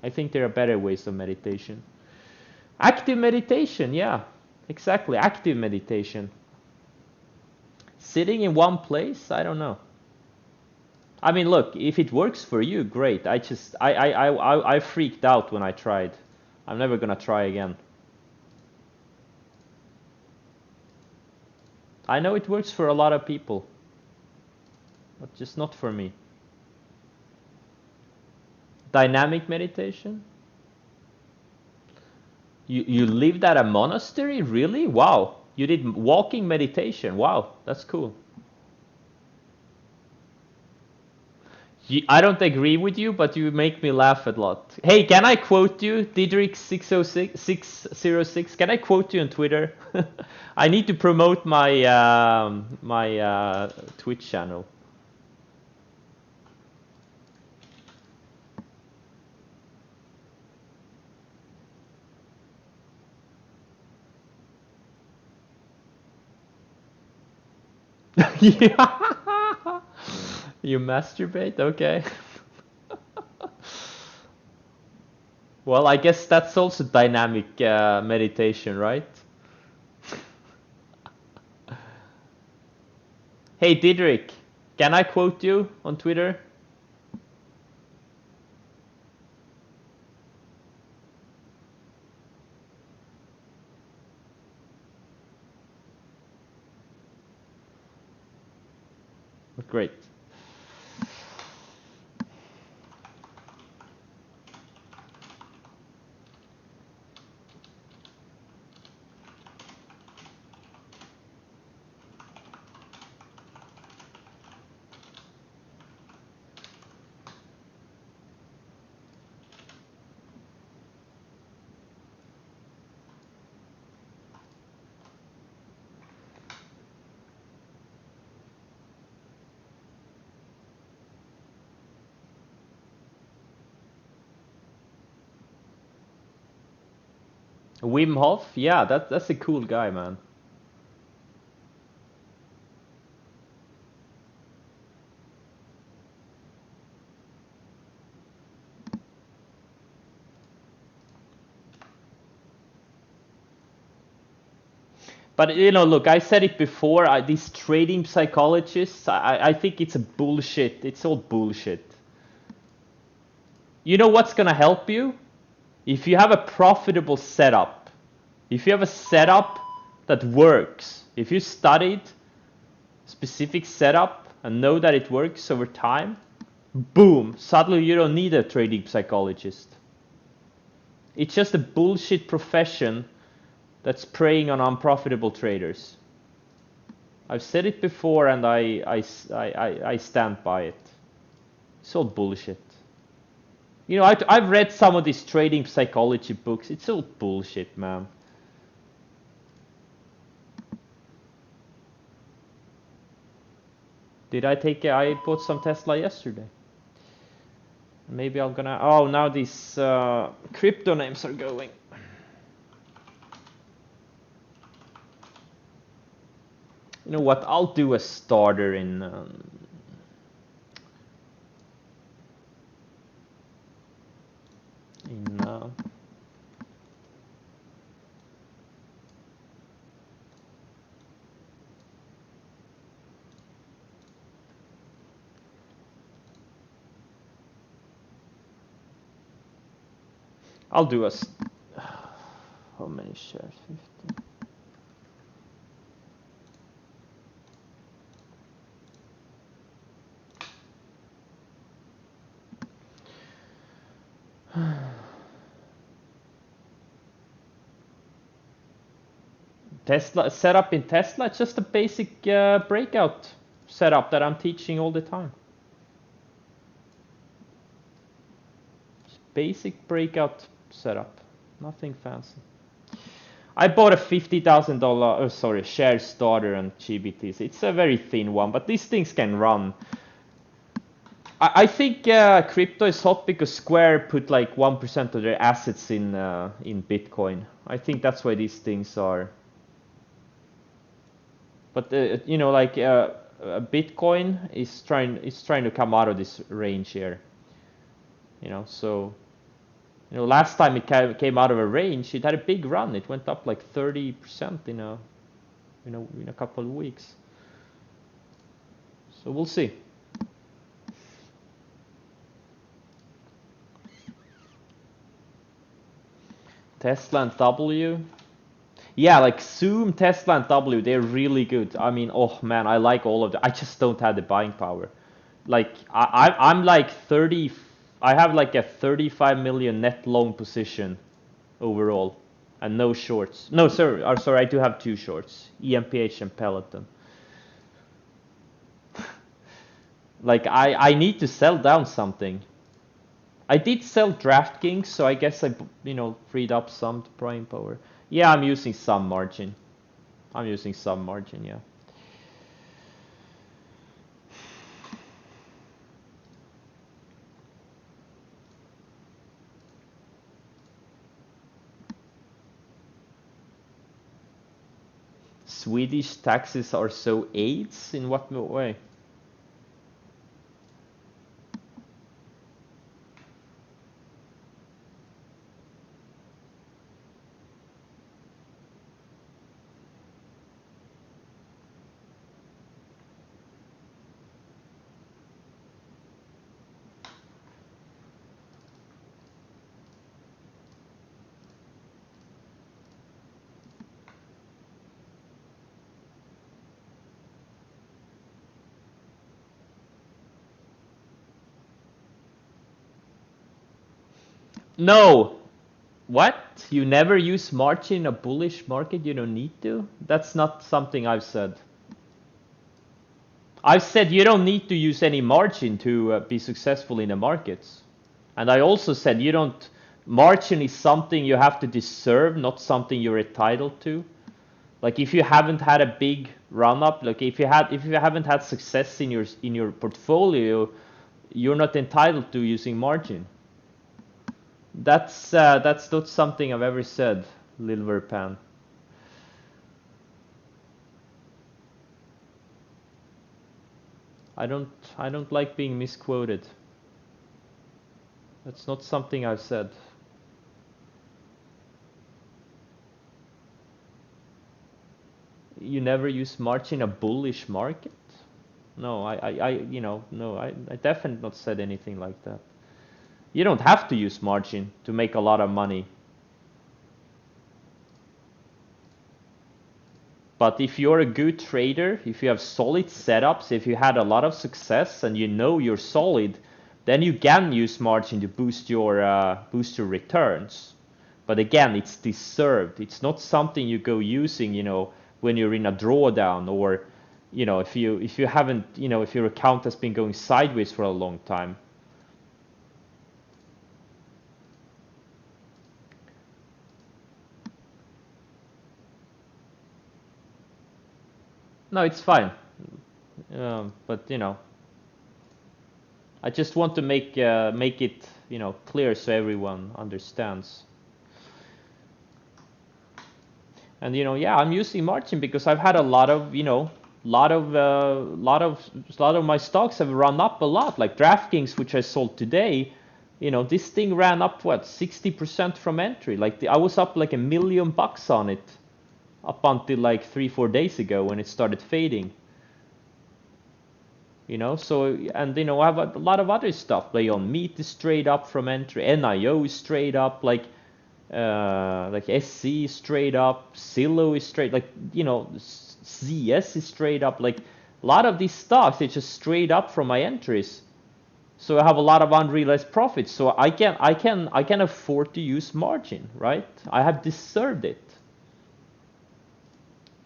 I think there are better ways of meditation. Active meditation, yeah, exactly. Active meditation. Sitting in one place, I don't know. I mean, look, if it works for you, great. I freaked out when I tried. I'm never gonna try again. I know it works for a lot of people, but just not for me. Dynamic meditation? You lived at a monastery? Really? Wow. You did walking meditation. Wow, that's cool. I don't agree with you, but you make me laugh a lot. Hey, can I quote you, Didrik606? Can I quote you on Twitter? I need to promote my Twitch channel. Yeah. You masturbate? Okay. Well, I guess that's also dynamic meditation, right? Hey, Didrik, can I quote you on Twitter? Great. Wim Hof? Yeah, that's a cool guy, man. But you know, look, I said it before. These trading psychologists, I think it's a bullshit. It's all bullshit. You know what's gonna help you? If you have a profitable setup, if you have a setup that works, if you studied specific setup and know that it works over time, boom, suddenly you don't need a trading psychologist. It's just a bullshit profession that's preying on unprofitable traders. I've said it before and I stand by it. It's all bullshit. You know, I've read some of these trading psychology books. It's all bullshit, man. I bought some Tesla yesterday. Maybe I'm gonna, oh, now these crypto names are going. You know what, I'll do a starter in I'll do a, how many shares? 50. Tesla setup in Tesla, it's just a basic breakout setup that I'm teaching all the time. Just basic breakout setup, nothing fancy. I bought a $50,000 share starter on GBTC. It's a very thin one, but these things can run. I think crypto is hot because Square put like 1% of their assets in Bitcoin. I think that's why these things are. But you know, like Bitcoin is trying to come out of this range here. You know, so you know, last time it came out of a range, it had a big run. It went up like 30% in a couple of weeks. So we'll see. Tesla and W. Yeah, like Zoom, Tesla, and W, they're really good. I mean, oh man, I like all of them. I just don't have the buying power. Like I'm like 30. I have like a 35 million net long position overall, and no shorts. No, sir. Sorry, I do have two shorts: EMPH and Peloton. Like I need to sell down something. I did sell DraftKings, so I guess I, freed up some to prime power. Yeah, I'm using some margin. I'm using some margin, yeah. Swedish taxes are so AIDS? In what way? No! What? You never use margin in a bullish market? You don't need to? That's not something I've said. I've said you don't need to use any margin to be successful in the markets. And I also said you don't. Margin is something you have to deserve, not something you're entitled to. Like if you haven't had a big run up, like if you haven't had success in your portfolio, you're not entitled to using margin. That's not something I've ever said, Lil Verpan. I don't like being misquoted. That's not something I've said. You never use margin in a bullish market? No, no, I definitely not said anything like that. You don't have to use margin to make a lot of money. But if you're a good trader, if you have solid setups, if you had a lot of success and you know you're solid, then you can use margin to boost your returns. But again, it's deserved. It's not something you go using, when you're in a drawdown or, if you haven't, if your account has been going sideways for a long time. No, it's fine. But I just want to make it clear so everyone understands. And yeah, I'm using margin because I've had a lot of lot of my stocks have run up a lot. Like DraftKings, which I sold today, this thing ran up what 60% from entry. Like I was up like $1 million on it up until like 3-4 days ago when it started fading. So and I have a lot of other stuff. Beyond Meat is straight up from entry. NIO is straight up. Like SC is straight up. Zillow is straight. Like ZS is straight up. Like a lot of these stocks, it's just straight up from my entries. So I have a lot of unrealized profits. So I can afford to use margin, right? I have deserved it.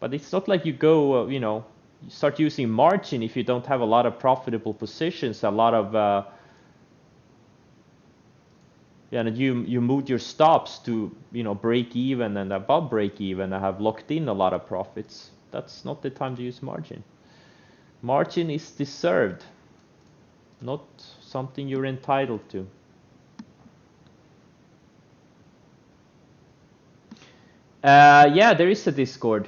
But it's not like you go, you start using margin if you don't have a lot of profitable positions, a lot of, and you moved your stops to, break even and above break even and have locked in a lot of profits. That's not the time to use margin. Margin is deserved, not something you're entitled to. Yeah, there is a Discord.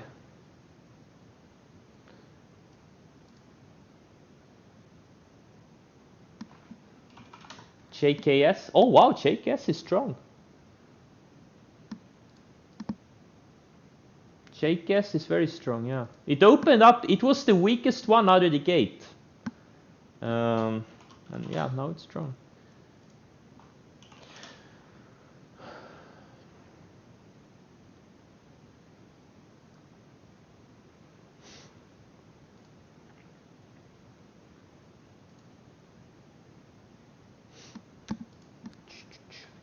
JKS. Oh wow, JKS is strong. JKS is very strong, yeah. It opened up, it was the weakest one out of the gate. And yeah, now it's strong.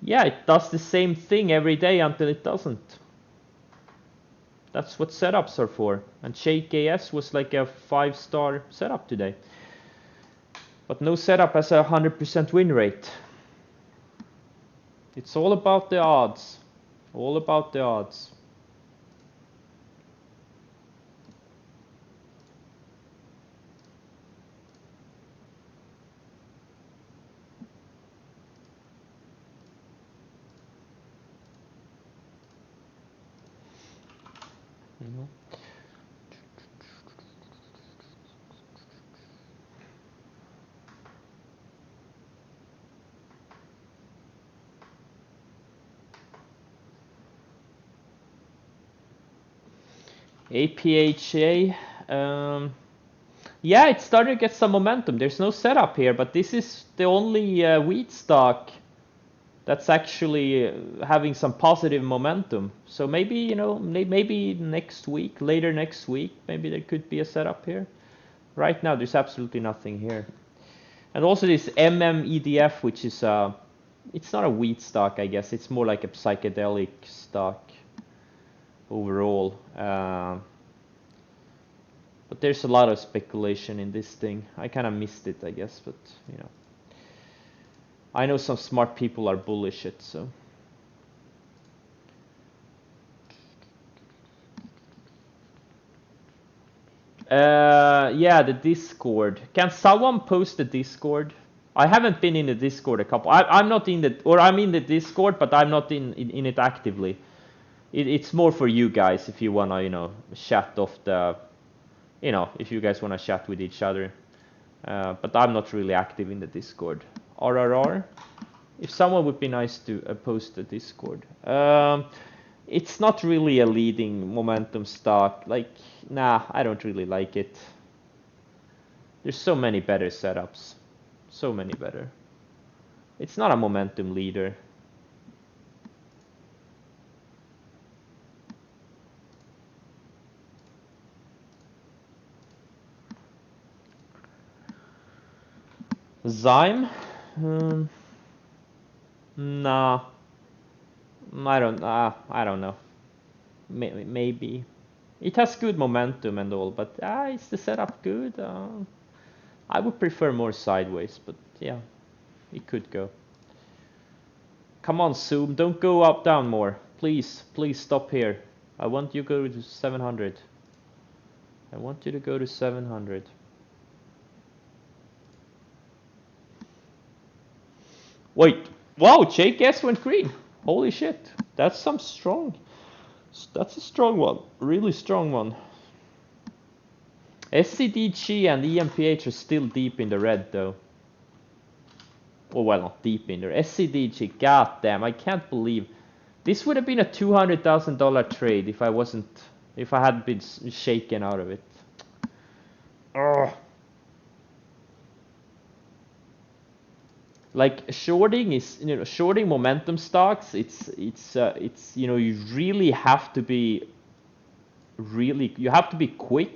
Yeah, it does the same thing every day until it doesn't. That's what setups are for. And JKS was like a 5-star setup today. But no setup has a 100% win rate. It's all about the odds. All about the odds. APHA, yeah, it's starting to get some momentum. There's no setup here, but this is the only wheat stock that's actually having some positive momentum. So maybe, you know, maybe next week, later next week, maybe there could be a setup here. Right now, there's absolutely nothing here. And also this MMEDF, which is it's not a wheat stock, I guess. It's more like a psychedelic stock overall. But there's a lot of speculation in this thing. I kind of missed it, I guess, but you know, I know some smart people are bullish it, so. Yeah, the Discord. Can someone post the Discord? I haven't been in the Discord a couple. I'm not in the, or I'm in the Discord, but I'm not in it actively. It's more for you guys if you wanna, you know, chat off the, you know, if you guys wanna chat with each other. But I'm not really active in the Discord. RRR. If someone would be nice to post the Discord. It's not really a leading momentum stock. Like, nah, I don't really like it. There's so many better setups. So many better. It's not a momentum leader. Zyme? Nah. I don't know. Maybe. It has good momentum and all, but is the setup good? I would prefer more sideways, but yeah, it could go. Come on, Zoom, don't go up down more. Please, please stop here. I want you to go to 700. I want you to go to 700. Wait, wow, JKS went green. Holy shit, that's a strong one, really strong one. SCDG and EMPH are still deep in the red though. Oh well, not deep in there. SCDG, goddamn, I can't believe. This would have been a $200,000 trade if I hadn't been shaken out of it. Ugh. Like shorting is, you know, shorting momentum stocks. It's you know, you really have to be you have to be quick.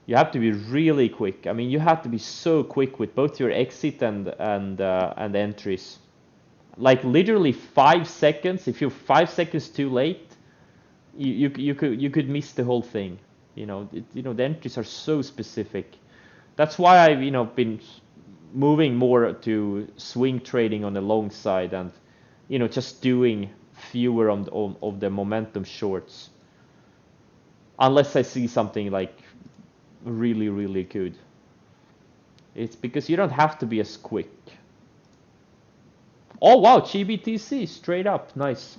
You have to be really quick. I mean, you have to be so quick with both your exit and entries. Like literally 5 seconds. If you're 5 seconds too late, you could miss the whole thing. You know, the entries are so specific. That's why I've, you know, been moving more to swing trading on the long side and, you know, just doing fewer of the momentum shorts. Unless I see something like really, really good. It's because you don't have to be as quick. Oh wow, GBTC straight up, nice.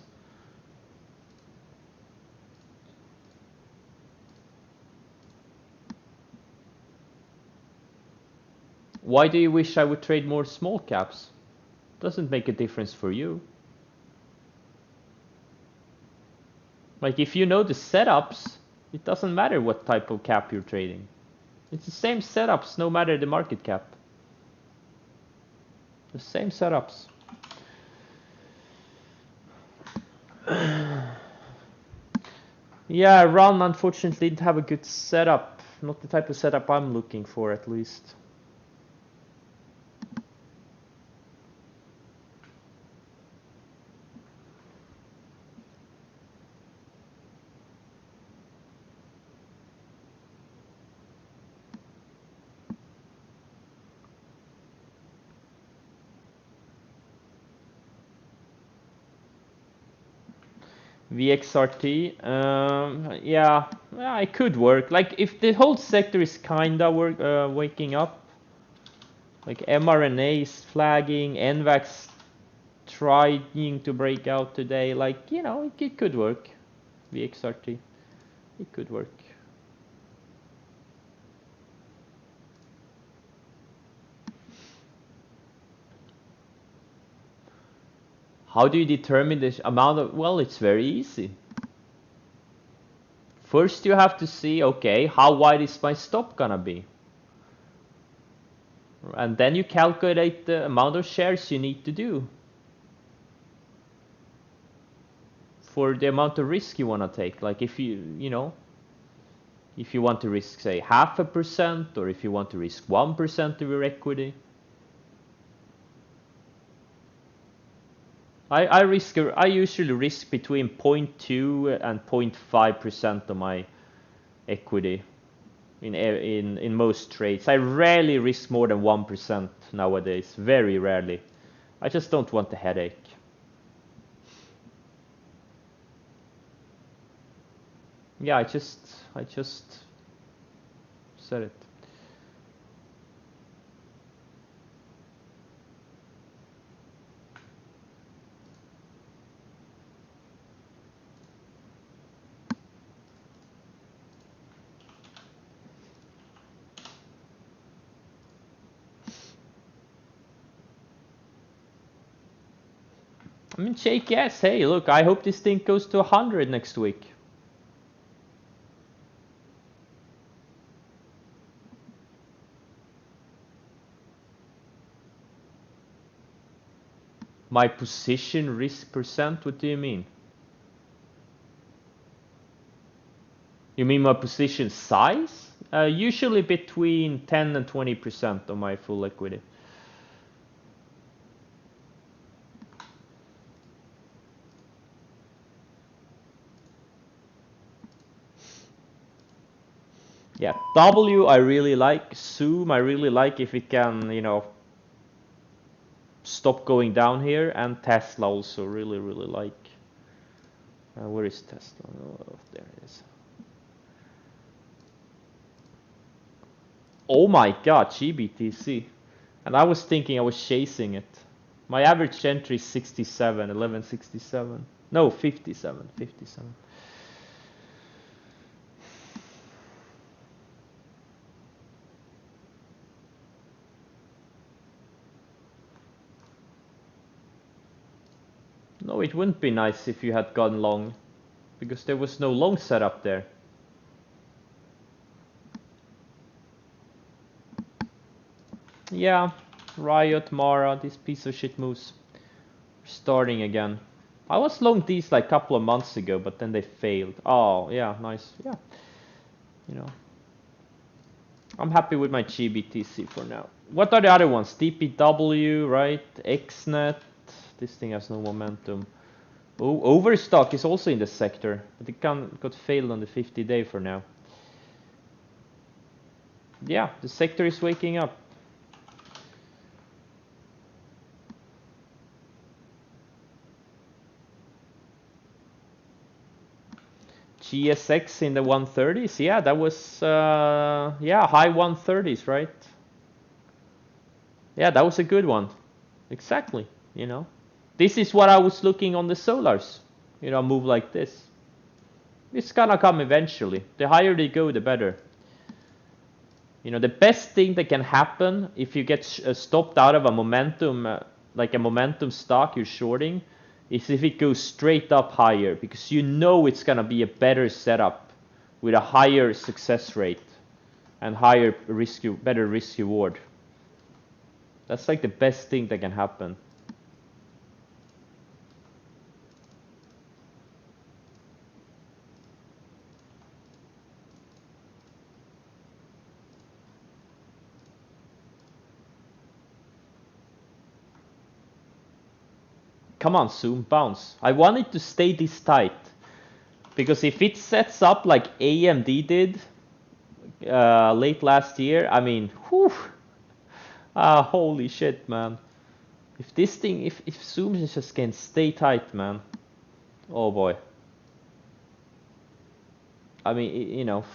Why do you wish I would trade more small caps? Doesn't make a difference for you. Like if you know the setups, it doesn't matter what type of cap you're trading. It's the same setups no matter the market cap. The same setups. Yeah, Ron unfortunately didn't have a good setup. Not the type of setup I'm looking for, at least. VXRT, yeah, it could work. Like if the whole sector is kinda waking up, like mRNA is flagging, NVAX trying to break out today, like it could work. VXRT, it could work. How do you determine the amount of? Well, it's very easy. First, you have to see, okay, how wide is my stop gonna be? And then you calculate the amount of shares you need to do for the amount of risk you want to take. Like if if you want to risk, say, 0.5%, or if you want to risk 1% of your equity. I usually risk between 0.2 and 0.5% of my equity in most trades. I rarely risk more than 1% nowadays, very rarely. I just don't want the headache. Yeah, I just said it. I mean, shake yes. Hey, look, I hope this thing goes to 100 next week. My position risk percent? What do you mean? You mean my position size? Usually between 10 and 20% of my full equity. Yeah, W I really like. Zoom I really like if it can, stop going down here. And Tesla also really like. Where is Tesla? Oh, there it is. Oh my god, GBTC. And I was thinking I was chasing it. My average entry is 67, 1167. No, 57. No, it wouldn't be nice if you had gone long, because there was no long setup there. Yeah, Riot, Mara, this piece of shit moves. Starting again. I was long these like a couple of months ago, but then they failed. Oh, yeah, nice. Yeah. I'm happy with my GBTC for now. What are the other ones? TPW, right? XNet. This thing has no momentum. Oh, Overstock is also in the sector, but it got failed on the 50-day for now. Yeah, the sector is waking up. GSX in the 130s. Yeah, that was high 130s, right? Yeah, that was a good one. Exactly. This is what I was looking on the solars. Move like this. It's gonna come eventually. The higher they go, the better. The best thing that can happen if you get stopped out of a momentum, like a momentum stock you're shorting, is if it goes straight up higher, because it's gonna be a better setup with a higher success rate and better risk reward. That's like the best thing that can happen. Come on, Zoom, bounce. I want it to stay this tight, because if it sets up like AMD did late last year, I mean, whew, holy shit, man. If this thing, if Zoom just can stay tight, man, oh boy. I mean, you know,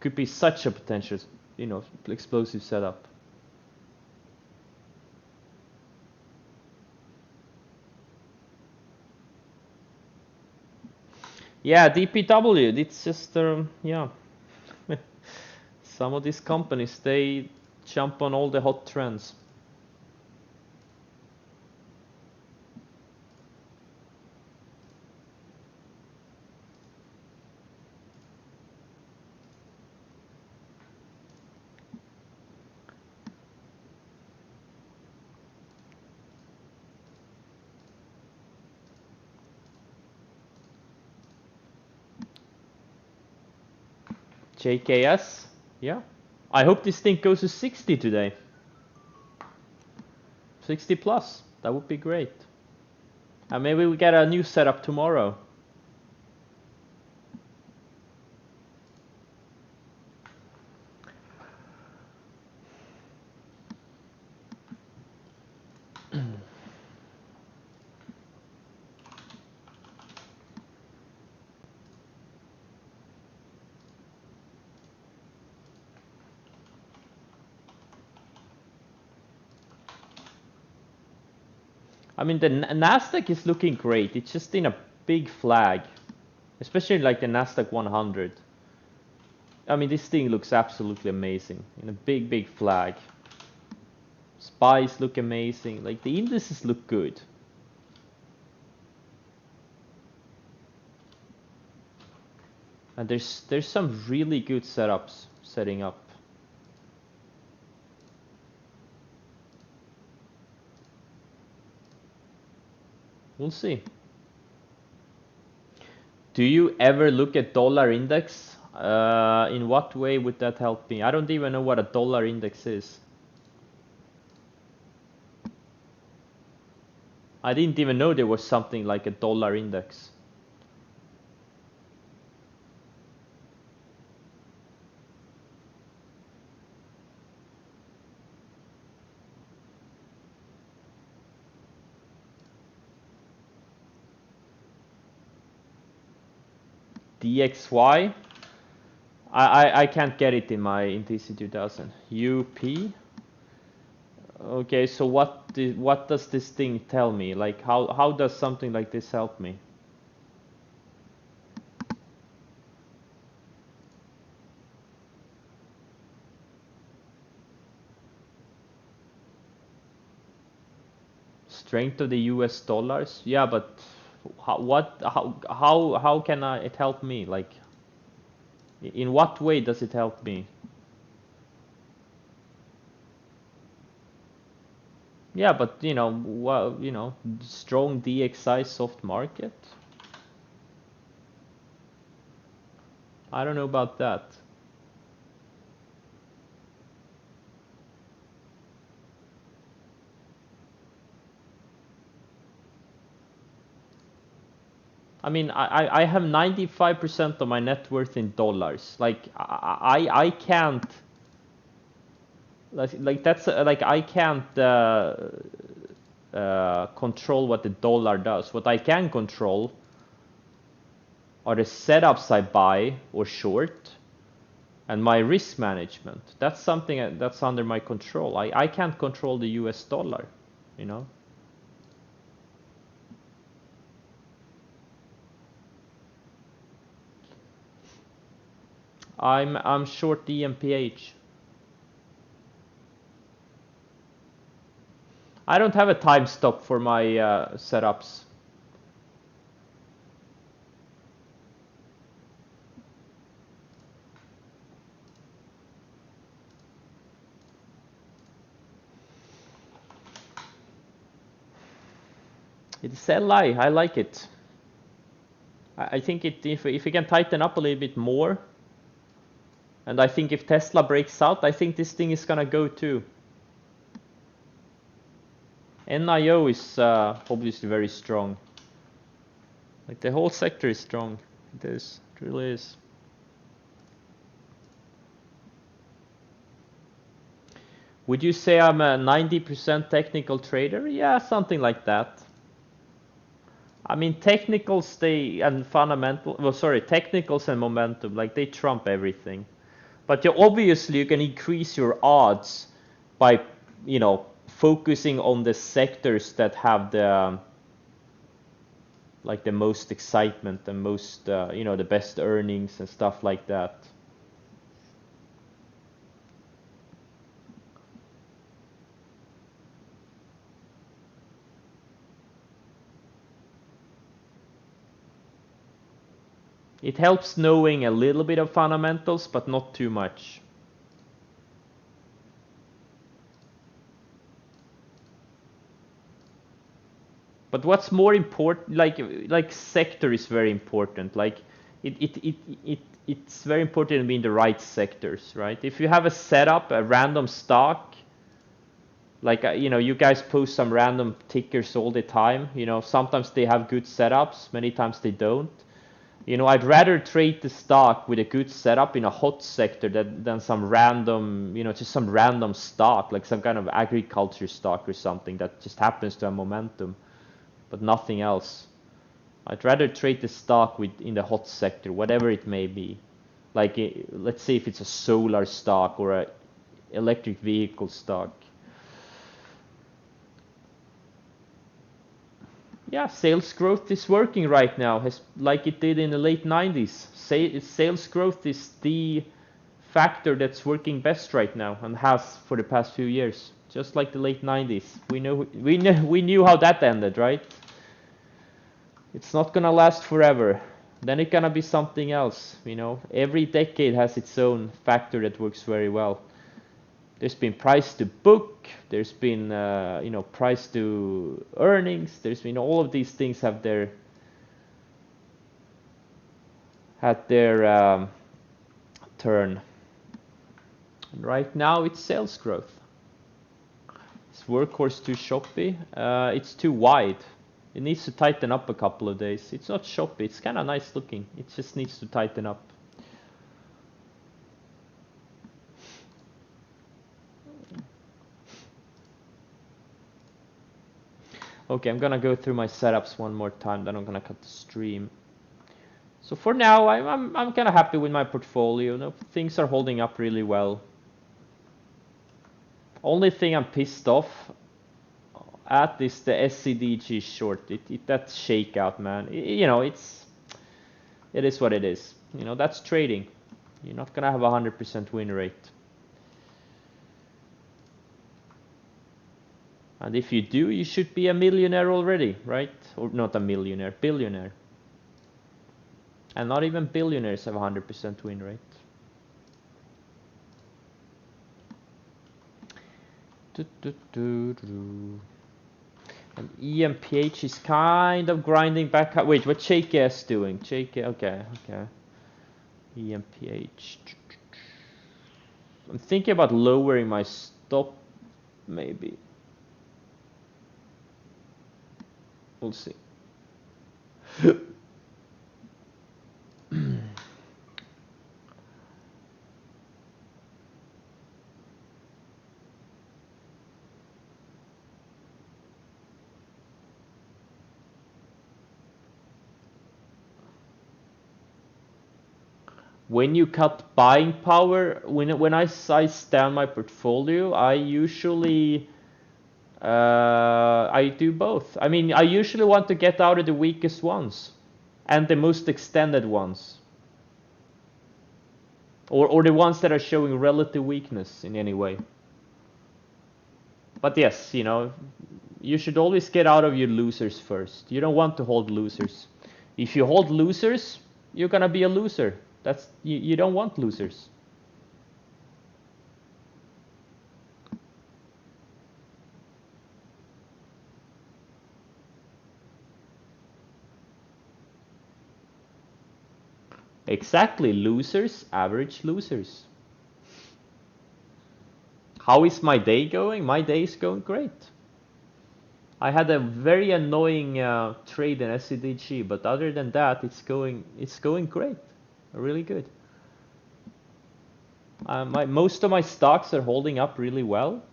could be such a potential, you know, explosive setup. Yeah, DPW, it's just, yeah. Some of these companies, they jump on all the hot trends. JKS, yeah. I hope this thing goes to 60 today. 60 plus, that would be great. And maybe we get a new setup tomorrow. I mean, the Nasdaq is looking great. It's just in a big flag, especially like the Nasdaq 100. I mean, this thing looks absolutely amazing in a big flag. Spies look amazing. Like the indices look good. And there's some really good setups setting up. We'll see. Do you ever look at dollar index? In what way would that help me? I don't even know what a dollar index is. I didn't even know there was something like a dollar index. DXY? I can't get it in my TC2000. UP? Okay, so what does this thing tell me? Like how does something like this help me? Strength of the US dollars? Yeah, but how can it help me? Like in what way does it help me? Yeah, but you know, well, you know, strong DXY soft market. I don't know about that. I mean, I have 95% of my net worth in dollars. Like I can't like that's like I can't control what the dollar does. What I can control are the setups I buy or short and my risk management. That's something that's under my control. I can't control the US dollar, you know. I'm short DMPH. I don't have a time stop for my setups. It's LI. I like it. I think if we can tighten up a little bit more, and I think if Tesla breaks out, I think this thing is gonna go too. NIO is obviously very strong. Like the whole sector is strong. It is. It really is. Would you say I'm a 90% technical trader? Yeah, something like that. I mean, technicals and fundamental. Well, sorry, technicals and momentum, like they trump everything. But obviously you can increase your odds by, focusing on the sectors that have the like the most excitement, the most, the best earnings and stuff like that. It helps knowing a little bit of fundamentals, but not too much. But what's more important, like sector is very important. Like it's very important to be in the right sectors, right? If you have a setup, a random stock, like you guys post some random tickers all the time. Sometimes they have good setups, many times they don't. I'd rather trade the stock with a good setup in a hot sector than some random, just some random stock, like some kind of agriculture stock or something that just happens to have momentum, but nothing else. I'd rather trade the stock in the hot sector, whatever it may be. Like, let's say if it's a solar stock or a electric vehicle stock. Yeah, sales growth is working right now, like it did in the late 90s. Sales growth is the factor that's working best right now and has for the past few years, just like the late 90s. We knew how that ended, right? It's not gonna last forever. Then it's gonna be something else. Every decade has its own factor that works very well. There's been price to book, there's been price to earnings, there's been all of these things had their turn. And right now it's sales growth. Is Workhorse too choppy? It's too wide. It needs to tighten up a couple of days. It's not choppy, it's kind of nice looking. It just needs to tighten up. Okay, I'm gonna go through my setups one more time, then I'm gonna cut the stream. So for now, I'm kind of happy with my portfolio. Things are holding up really well. Only thing I'm pissed off at is the SCDG short. That shakeout, man. It is what it is. That's trading. You're not gonna have a 100% win rate. And if you do, you should be a millionaire already, right? Or not a millionaire, billionaire. And not even billionaires have a 100% win rate. And EMPH is kind of grinding back up. Wait, what's JKS doing? Okay. EMPH. I'm thinking about lowering my stop, maybe. We'll see. When you cut buying power, when I size down my portfolio, I usually I do both. I mean, I usually want to get out of the weakest ones and the most extended ones, or the ones that are showing relative weakness in any way. But yes, you should always get out of your losers first. You don't want to hold losers. If you hold losers, you're gonna be a loser. You don't want losers. Exactly, losers average losers. How is my day going? My day is going great. I had a very annoying trade in SCDG, but other than that, it's going great, really good. Most of my stocks are holding up really well.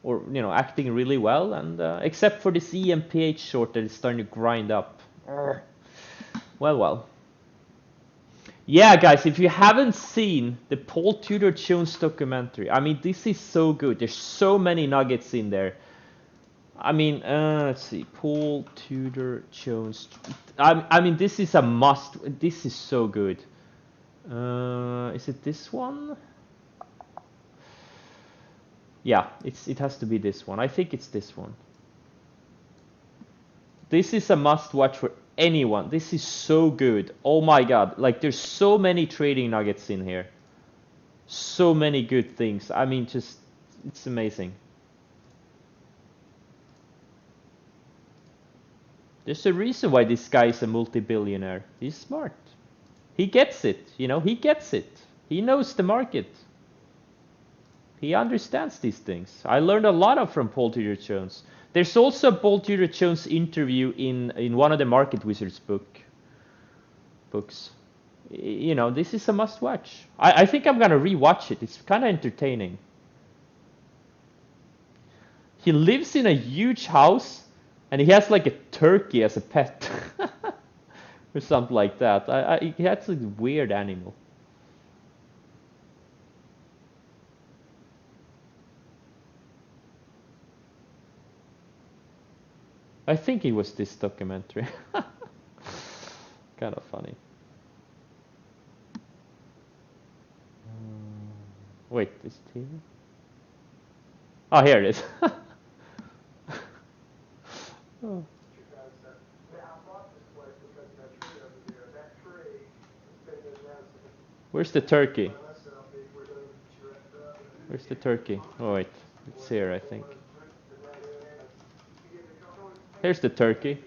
or acting really well, and except for this EMPH short that is starting to grind up. Well. Yeah, guys, if you haven't seen the Paul Tudor Jones documentary, I mean, this is so good. There's so many nuggets in there. I mean, let's see, Paul Tudor Jones. I mean, this is a must. This is so good. Is it this one? Yeah, it has to be this one. I think it's this one. This is a must watch for anyone. This is so good. Oh my god, like there's so many trading nuggets in here. So many good things. I mean, just it's amazing. There's a reason why this guy is a multi-billionaire. He's smart. He gets it, he gets it. He knows the market. He understands these things. I learned a lot from Paul Tudor Jones. There's also a Paul Tudor Jones interview in one of the Market Wizards books. This is a must watch. I think I'm gonna rewatch it. It's kind of entertaining. He lives in a huge house and he has like a turkey as a pet or something like that. He has a weird animal. I think it was this documentary. Kind of funny. Wait, is it here? Oh, here it is. Oh. Where's the turkey? Where's the turkey? Oh wait, it's here, I think. Here's the turkey.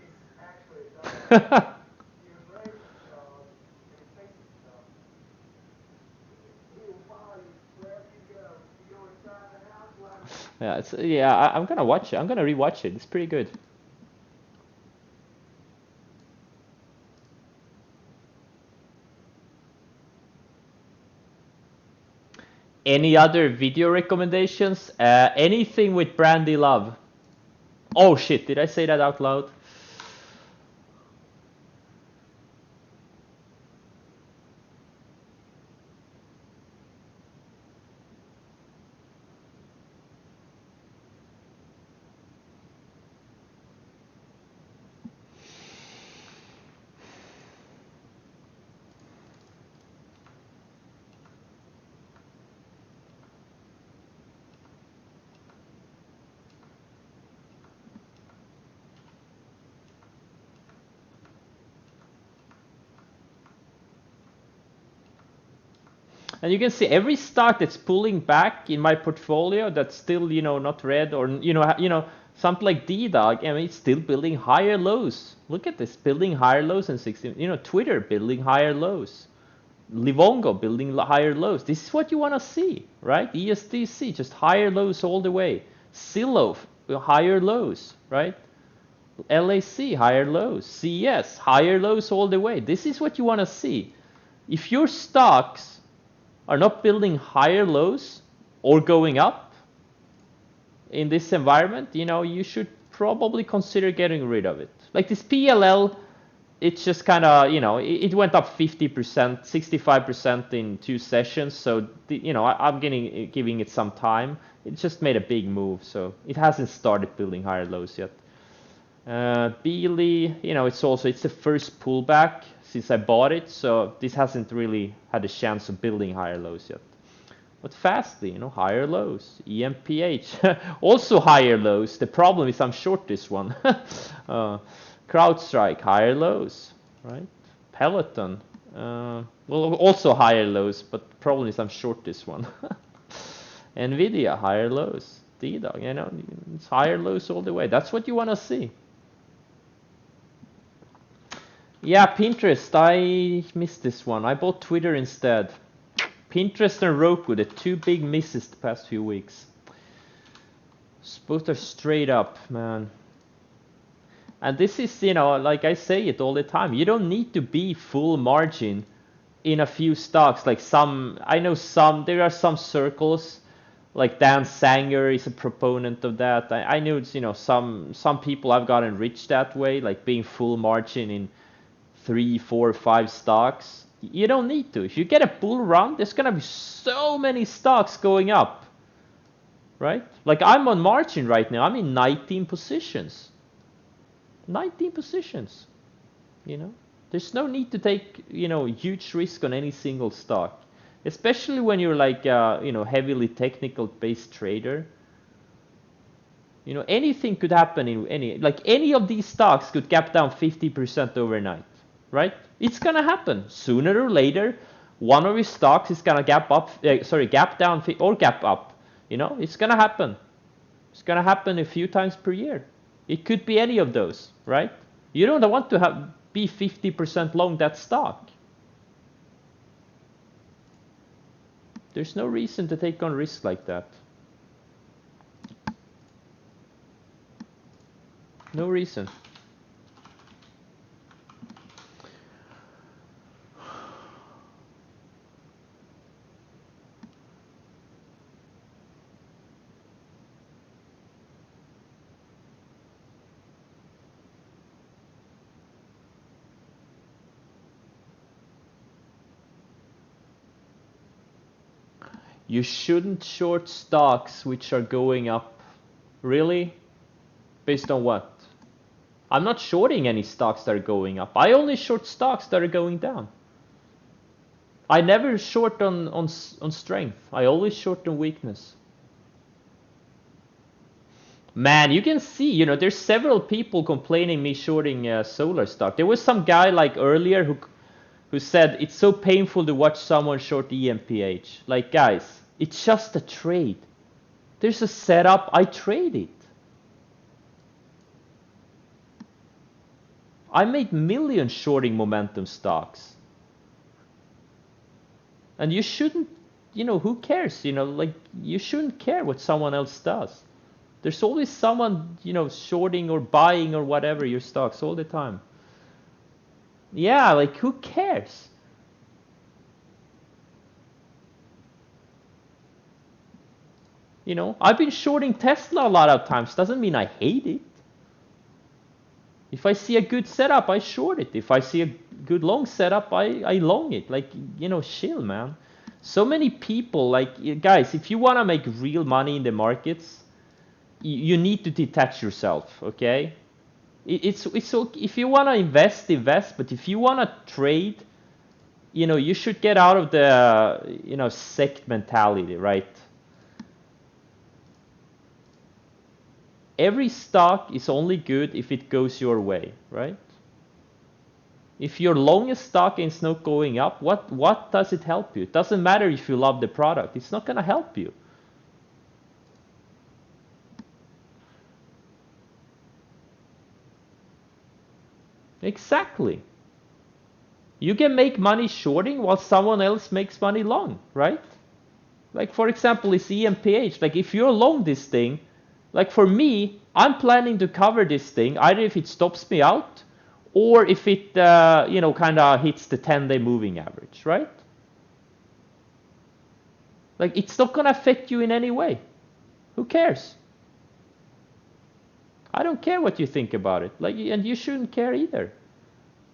Yeah, I'm gonna watch it. I'm gonna rewatch it. It's pretty good. Any other video recommendations? Anything with Brandy Love? Oh shit, did I say that out loud? And you can see every stock that's pulling back in my portfolio that's still, not red, or something like D-Dog. I mean, it's still building higher lows. Look at this, building higher lows in 16. Twitter building higher lows. Livongo building higher lows. This is what you want to see, right? ESDC, just higher lows all the way. Zillow, higher lows, right? LAC, higher lows. CES, higher lows all the way. This is what you want to see. If your stocks are not building higher lows or going up in this environment, you should probably consider getting rid of it. Like this PLL, it's just kind of, it went up 50%, 65% in 2 sessions. So, I'm giving it some time. It just made a big move, so it hasn't started building higher lows yet. Beely, it's the first pullback since I bought it, so this hasn't really had a chance of building higher lows yet. But Fastly, higher lows. EMPH, also higher lows. The problem is I'm short this one. CrowdStrike, higher lows, right? Peloton, well, also higher lows, but the problem is I'm short this one. Nvidia, higher lows. D-Dog, it's higher lows all the way. That's what you want to see. Yeah, Pinterest, I missed this one. I bought Twitter instead. Pinterest and Roku, the 2 big misses the past few weeks. Both are straight up, man. And this is, like I say it all the time, you don't need to be full margin in a few stocks. Like there are some circles Like Dan Sanger is a proponent of that. I know it's, you know, some people have gotten rich that way, like being full margin in 3, 4, 5 stocks. You don't need to. If you get a bull run, there's gonna be so many stocks going up, right? Like I'm on margin right now. I'm in 19 positions. 19 positions. You know, there's no need to take, you know, huge risk on any single stock, especially when you're like you know, heavily technical based trader. You know, anything could happen in any of these stocks could gap down 50% overnight, right? It's gonna happen sooner or later. One of your stocks is gonna gap up, gap down or gap up. You know, it's gonna happen. It's gonna happen a few times per year. It could be any of those, right? You don't want to be 50% long that stock. There's no reason to take on risk like that. No reason. You shouldn't short stocks which are going up. Really? Based on what? I'm not shorting any stocks that are going up. I only short stocks that are going down. I never short on strength. I always short on weakness. Man, you can see, you know, there's several people complaining me shorting solar stock. There was some guy like earlier who said it's so painful to watch someone short EMPH. Like, guys, it's just a trade. There's a setup, I trade it. I made millions shorting momentum stocks. And you shouldn't, you know, who cares? You know, like, you shouldn't care what someone else does. There's always someone, you know, shorting or buying or whatever your stocks all the time. Yeah, like, who cares? You know, I've been shorting Tesla a lot of times. Doesn't mean I hate it. If I see a good setup, I short it. If I see a good long setup, I long it. Like, you know, chill, man. So many people, like, guys, if you want to make real money in the markets, you need to detach yourself, okay? It's okay. If you want to invest, but if you want to trade, you know, you should get out of the, you know, sect mentality, right? Every stock is only good if it goes your way, right? If your longest stock is not going up, what does it help you? It doesn't matter if you love the product. It's not going to help you. Exactly. You can make money shorting while someone else makes money long, right? Like, for example, it's EMPH. Like, if you're long this thing, like for me, I'm planning to cover this thing either if it stops me out or if it, you know, kind of hits the 10-day moving average, right? Like, it's not going to affect you in any way. Who cares? I don't care what you think about it. Like, and you shouldn't care either.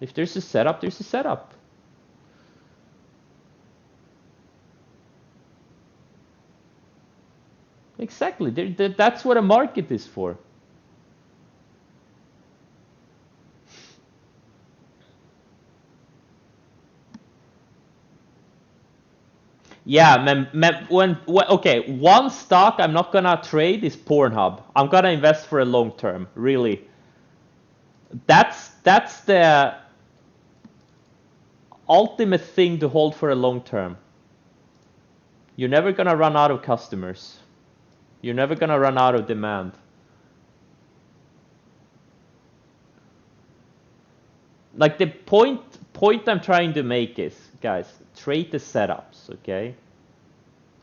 If there's a setup, there's a setup. Exactly. That's what a market is for. Yeah, okay, one stock I'm not gonna trade is Pornhub. I'm gonna invest for a long term, really. That's the ultimate thing to hold for a long term. You're never gonna run out of customers. You're never gonna run out of demand. Like the point I'm trying to make is, guys, trade the setups, okay?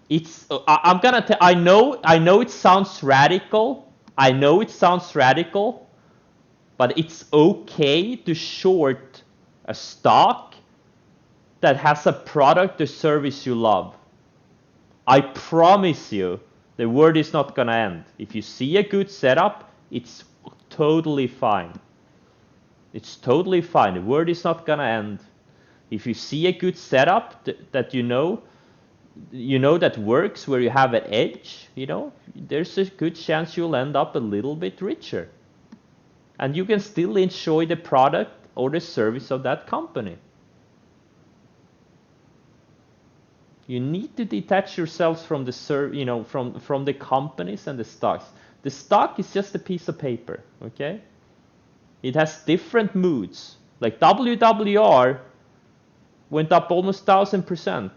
It's I'm gonna I know it sounds radical. I know it sounds radical, but it's okay to short a stock that has a product or service you love. I promise you, The world is not gonna end. If you see a good setup, it's totally fine. It's totally fine. The world is not gonna end. If you see a good setup that you know that works, where you have an edge, there's a good chance you'll end up a little bit richer. And you can still enjoy the product or the service of that company. You need to detach yourselves from the from the companies and the stocks. The stock is just a piece of paper, okay? It has different moods. Like WWR went up almost 1,000%.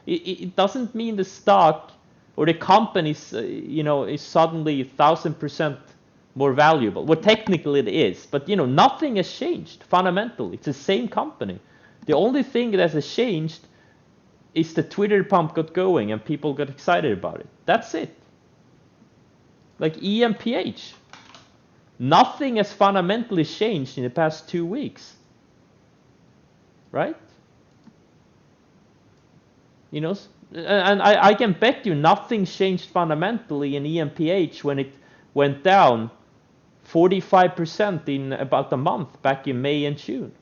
It doesn't mean the stock or the companies, is suddenly 1,000% more valuable. Well, technically it is, but nothing has changed fundamentally. It's the same company. The only thing that has changed is the Twitter pump got going and people got excited about it. That's it. Like EMPH. Nothing has fundamentally changed in the past 2 weeks. Right? And I can bet you nothing changed fundamentally in EMPH when it went down 45% in about a month back in May and June.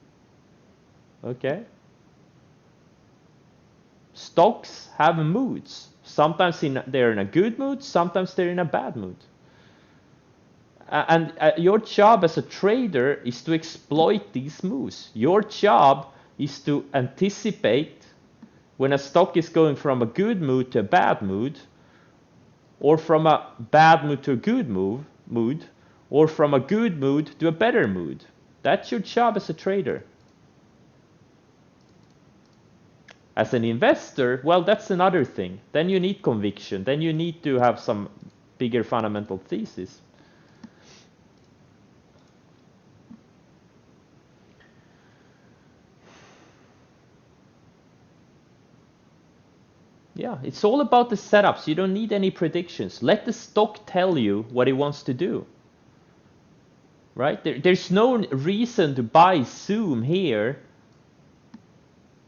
Okay? Stocks have moods. Sometimes they're in a good mood, sometimes they're in a bad mood. And your job as a trader is to exploit these moves. Your job is to anticipate when a stock is going from a good mood to a bad mood, or from a bad mood to a good mood, or from a good mood to a better mood. That's your job as a trader. As an investor, well, that's another thing. Then you need conviction. Then you need to have some bigger fundamental thesis. Yeah, it's all about the setups. You don't need any predictions. Let the stock tell you what it wants to do. Right? There's no reason to buy Zoom here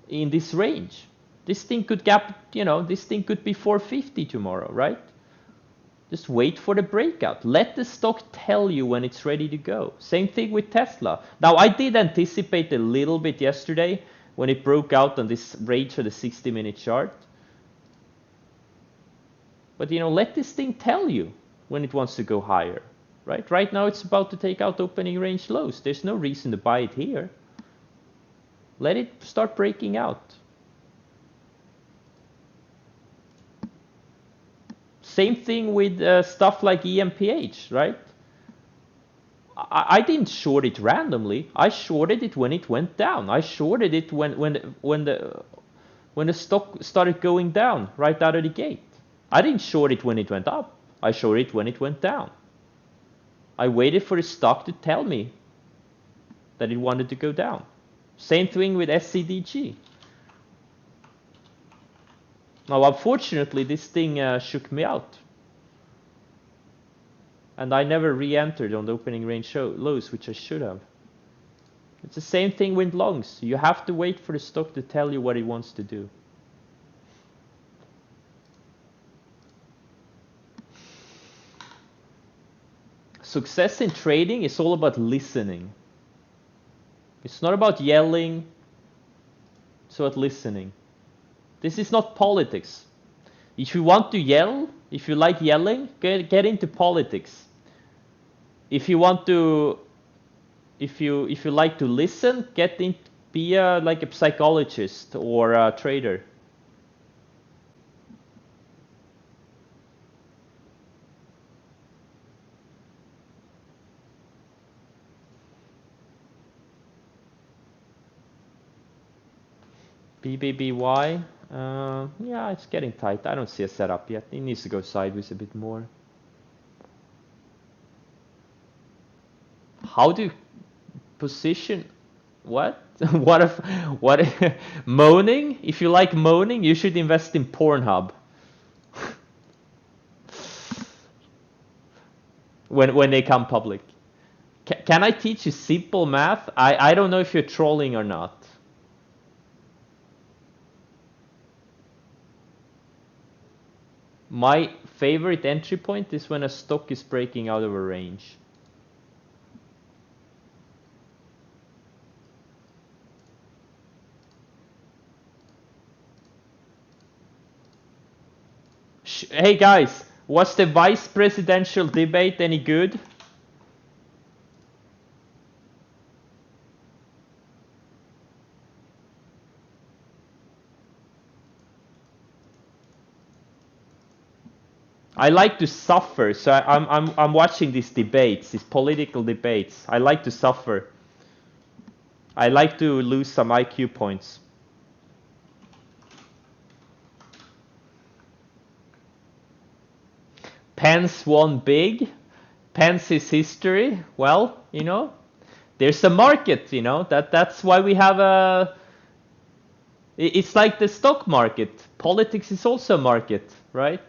in this range. This thing could this thing could be 450 tomorrow, right? Just wait for the breakout. Let the stock tell you when it's ready to go. Same thing with Tesla. Now, I did anticipate a little bit yesterday when it broke out on this range of the 60-minute chart. But let this thing tell you when it wants to go higher, right? Right now it's about to take out opening range lows. There's no reason to buy it here. Let it start breaking out. Same thing with stuff like EMPH, right? I didn't short it randomly. I shorted it when it went down. I shorted it when the stock started going down right out of the gate. I didn't short it when it went up. I shorted it when it went down. I waited for the stock to tell me that it wanted to go down. Same thing with SCDG. Now, unfortunately, this thing shook me out. And I never re-entered on the opening range lows, which I should have. It's the same thing with longs. You have to wait for the stock to tell you what it wants to do. Success in trading is all about listening. It's not about yelling. It's about listening. This is not politics. If you want to yell, if you like yelling, get into politics. If you want to, if you like to listen, be like a psychologist or a trader. BBBY, yeah, it's getting tight. I don't see a setup yet. It needs to go sideways a bit more. How do you position? What? what if moaning? If you like moaning, you should invest in Pornhub. when they come public. Can I teach you simple math? I don't know if you're trolling or not. My favorite entry point is when a stock is breaking out of a range. Hey guys, was the vice presidential debate any good? I like to suffer, so I'm watching these debates, these political debates. I like to suffer. I like to lose some IQ points. Pence won big. Pence is history. Well, you know, there's a market, you know, that's why we have a. It's like the stock market. Politics is also a market, right?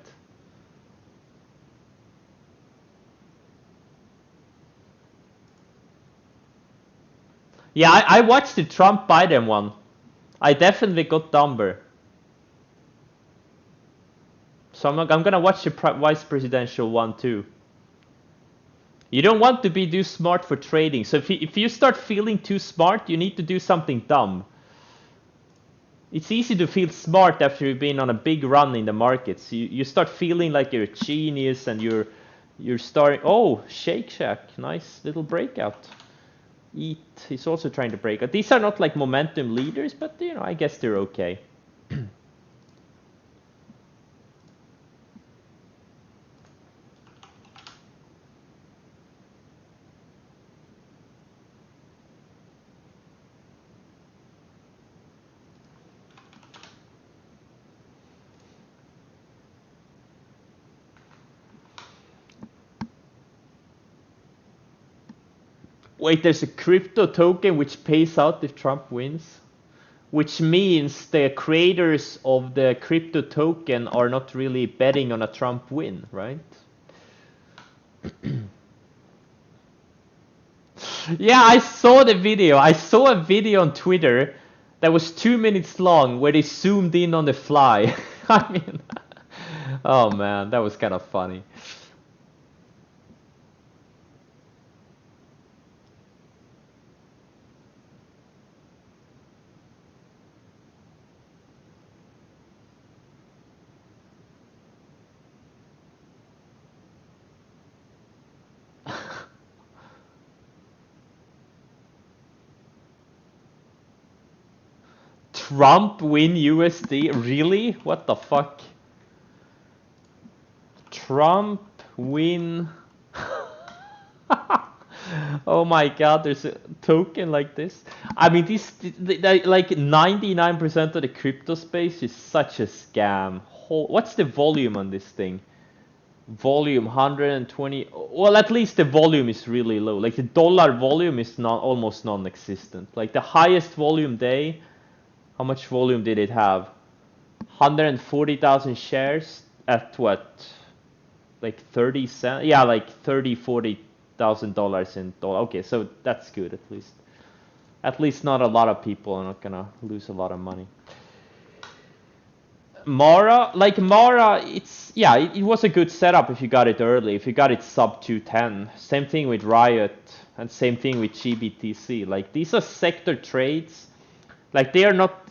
Yeah, I watched the Trump Biden one. I definitely got dumber. So I'm gonna watch the vice presidential one too. You don't want to be too smart for trading. So if you start feeling too smart, you need to do something dumb. It's easy to feel smart after you've been on a big run in the markets. You start feeling like you're a genius and you're starting. Oh, Shake Shack, nice little breakout. Eat, he's also trying to break out. These are not like momentum leaders, but you know, I guess they're okay. Wait, there's a crypto token which pays out if Trump wins? Which means the creators of the crypto token are not really betting on a Trump win, right? Yeah, I saw the video. I saw a video on Twitter that was 2 minutes long where they zoomed in on the fly. I mean, oh man, that was kind of funny. Trump win USD? Really? What the fuck? Trump win. Oh my god, there's a token like this. I mean, like 99% of the crypto space is such a scam. What's the volume on this thing? Volume 120. Well, at least the volume is really low. Like the dollar volume is not almost non-existent. Like the highest volume day, how much volume did it have? 140,000 shares at what? Like 30 cents? Yeah, like 30, $40,000 in dollar. Okay, so that's good at least. At least not a lot of people are not gonna lose a lot of money. Mara, it's yeah, it was a good setup if you got it early. If you got it sub 210. Same thing with Riot and same thing with GBTC. Like these are sector trades. Like they are not,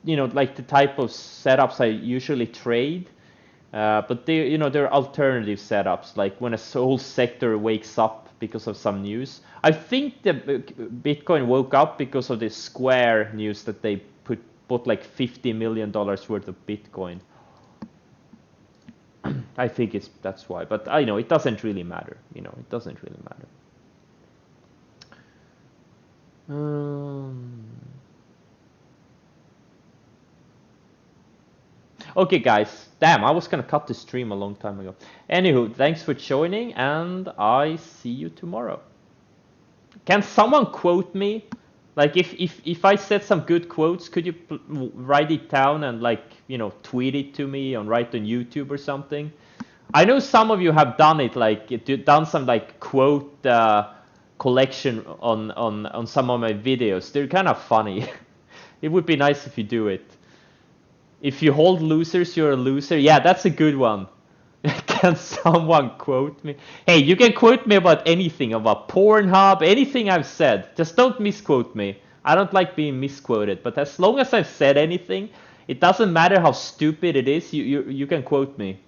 you know, like the type of setups I usually trade. But they, you know, they're alternative setups. Like when a whole sector wakes up because of some news. I think the Bitcoin woke up because of the Square news that they bought like $50 million worth of Bitcoin. I think that's why. But I know it doesn't really matter. You know, it doesn't really matter. Okay, guys. Damn, I was gonna cut the stream a long time ago. Anywho, thanks for joining, and I see you tomorrow. Can someone quote me? Like, if I said some good quotes, could you write it down and, like, you know, tweet it to me and write on YouTube or something? I know some of you have done it, like done some like quote collection on some of my videos. They're kind of funny. It would be nice if you do it. If you hold losers, you're a loser. Yeah, that's a good one. Can someone quote me? Hey, you can quote me about anything, about Pornhub, anything I've said. Just don't misquote me. I don't like being misquoted, but as long as I've said anything, it doesn't matter how stupid it is, you can quote me.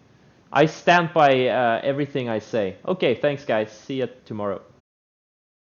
I stand by everything I say. Okay, thanks guys. See you tomorrow.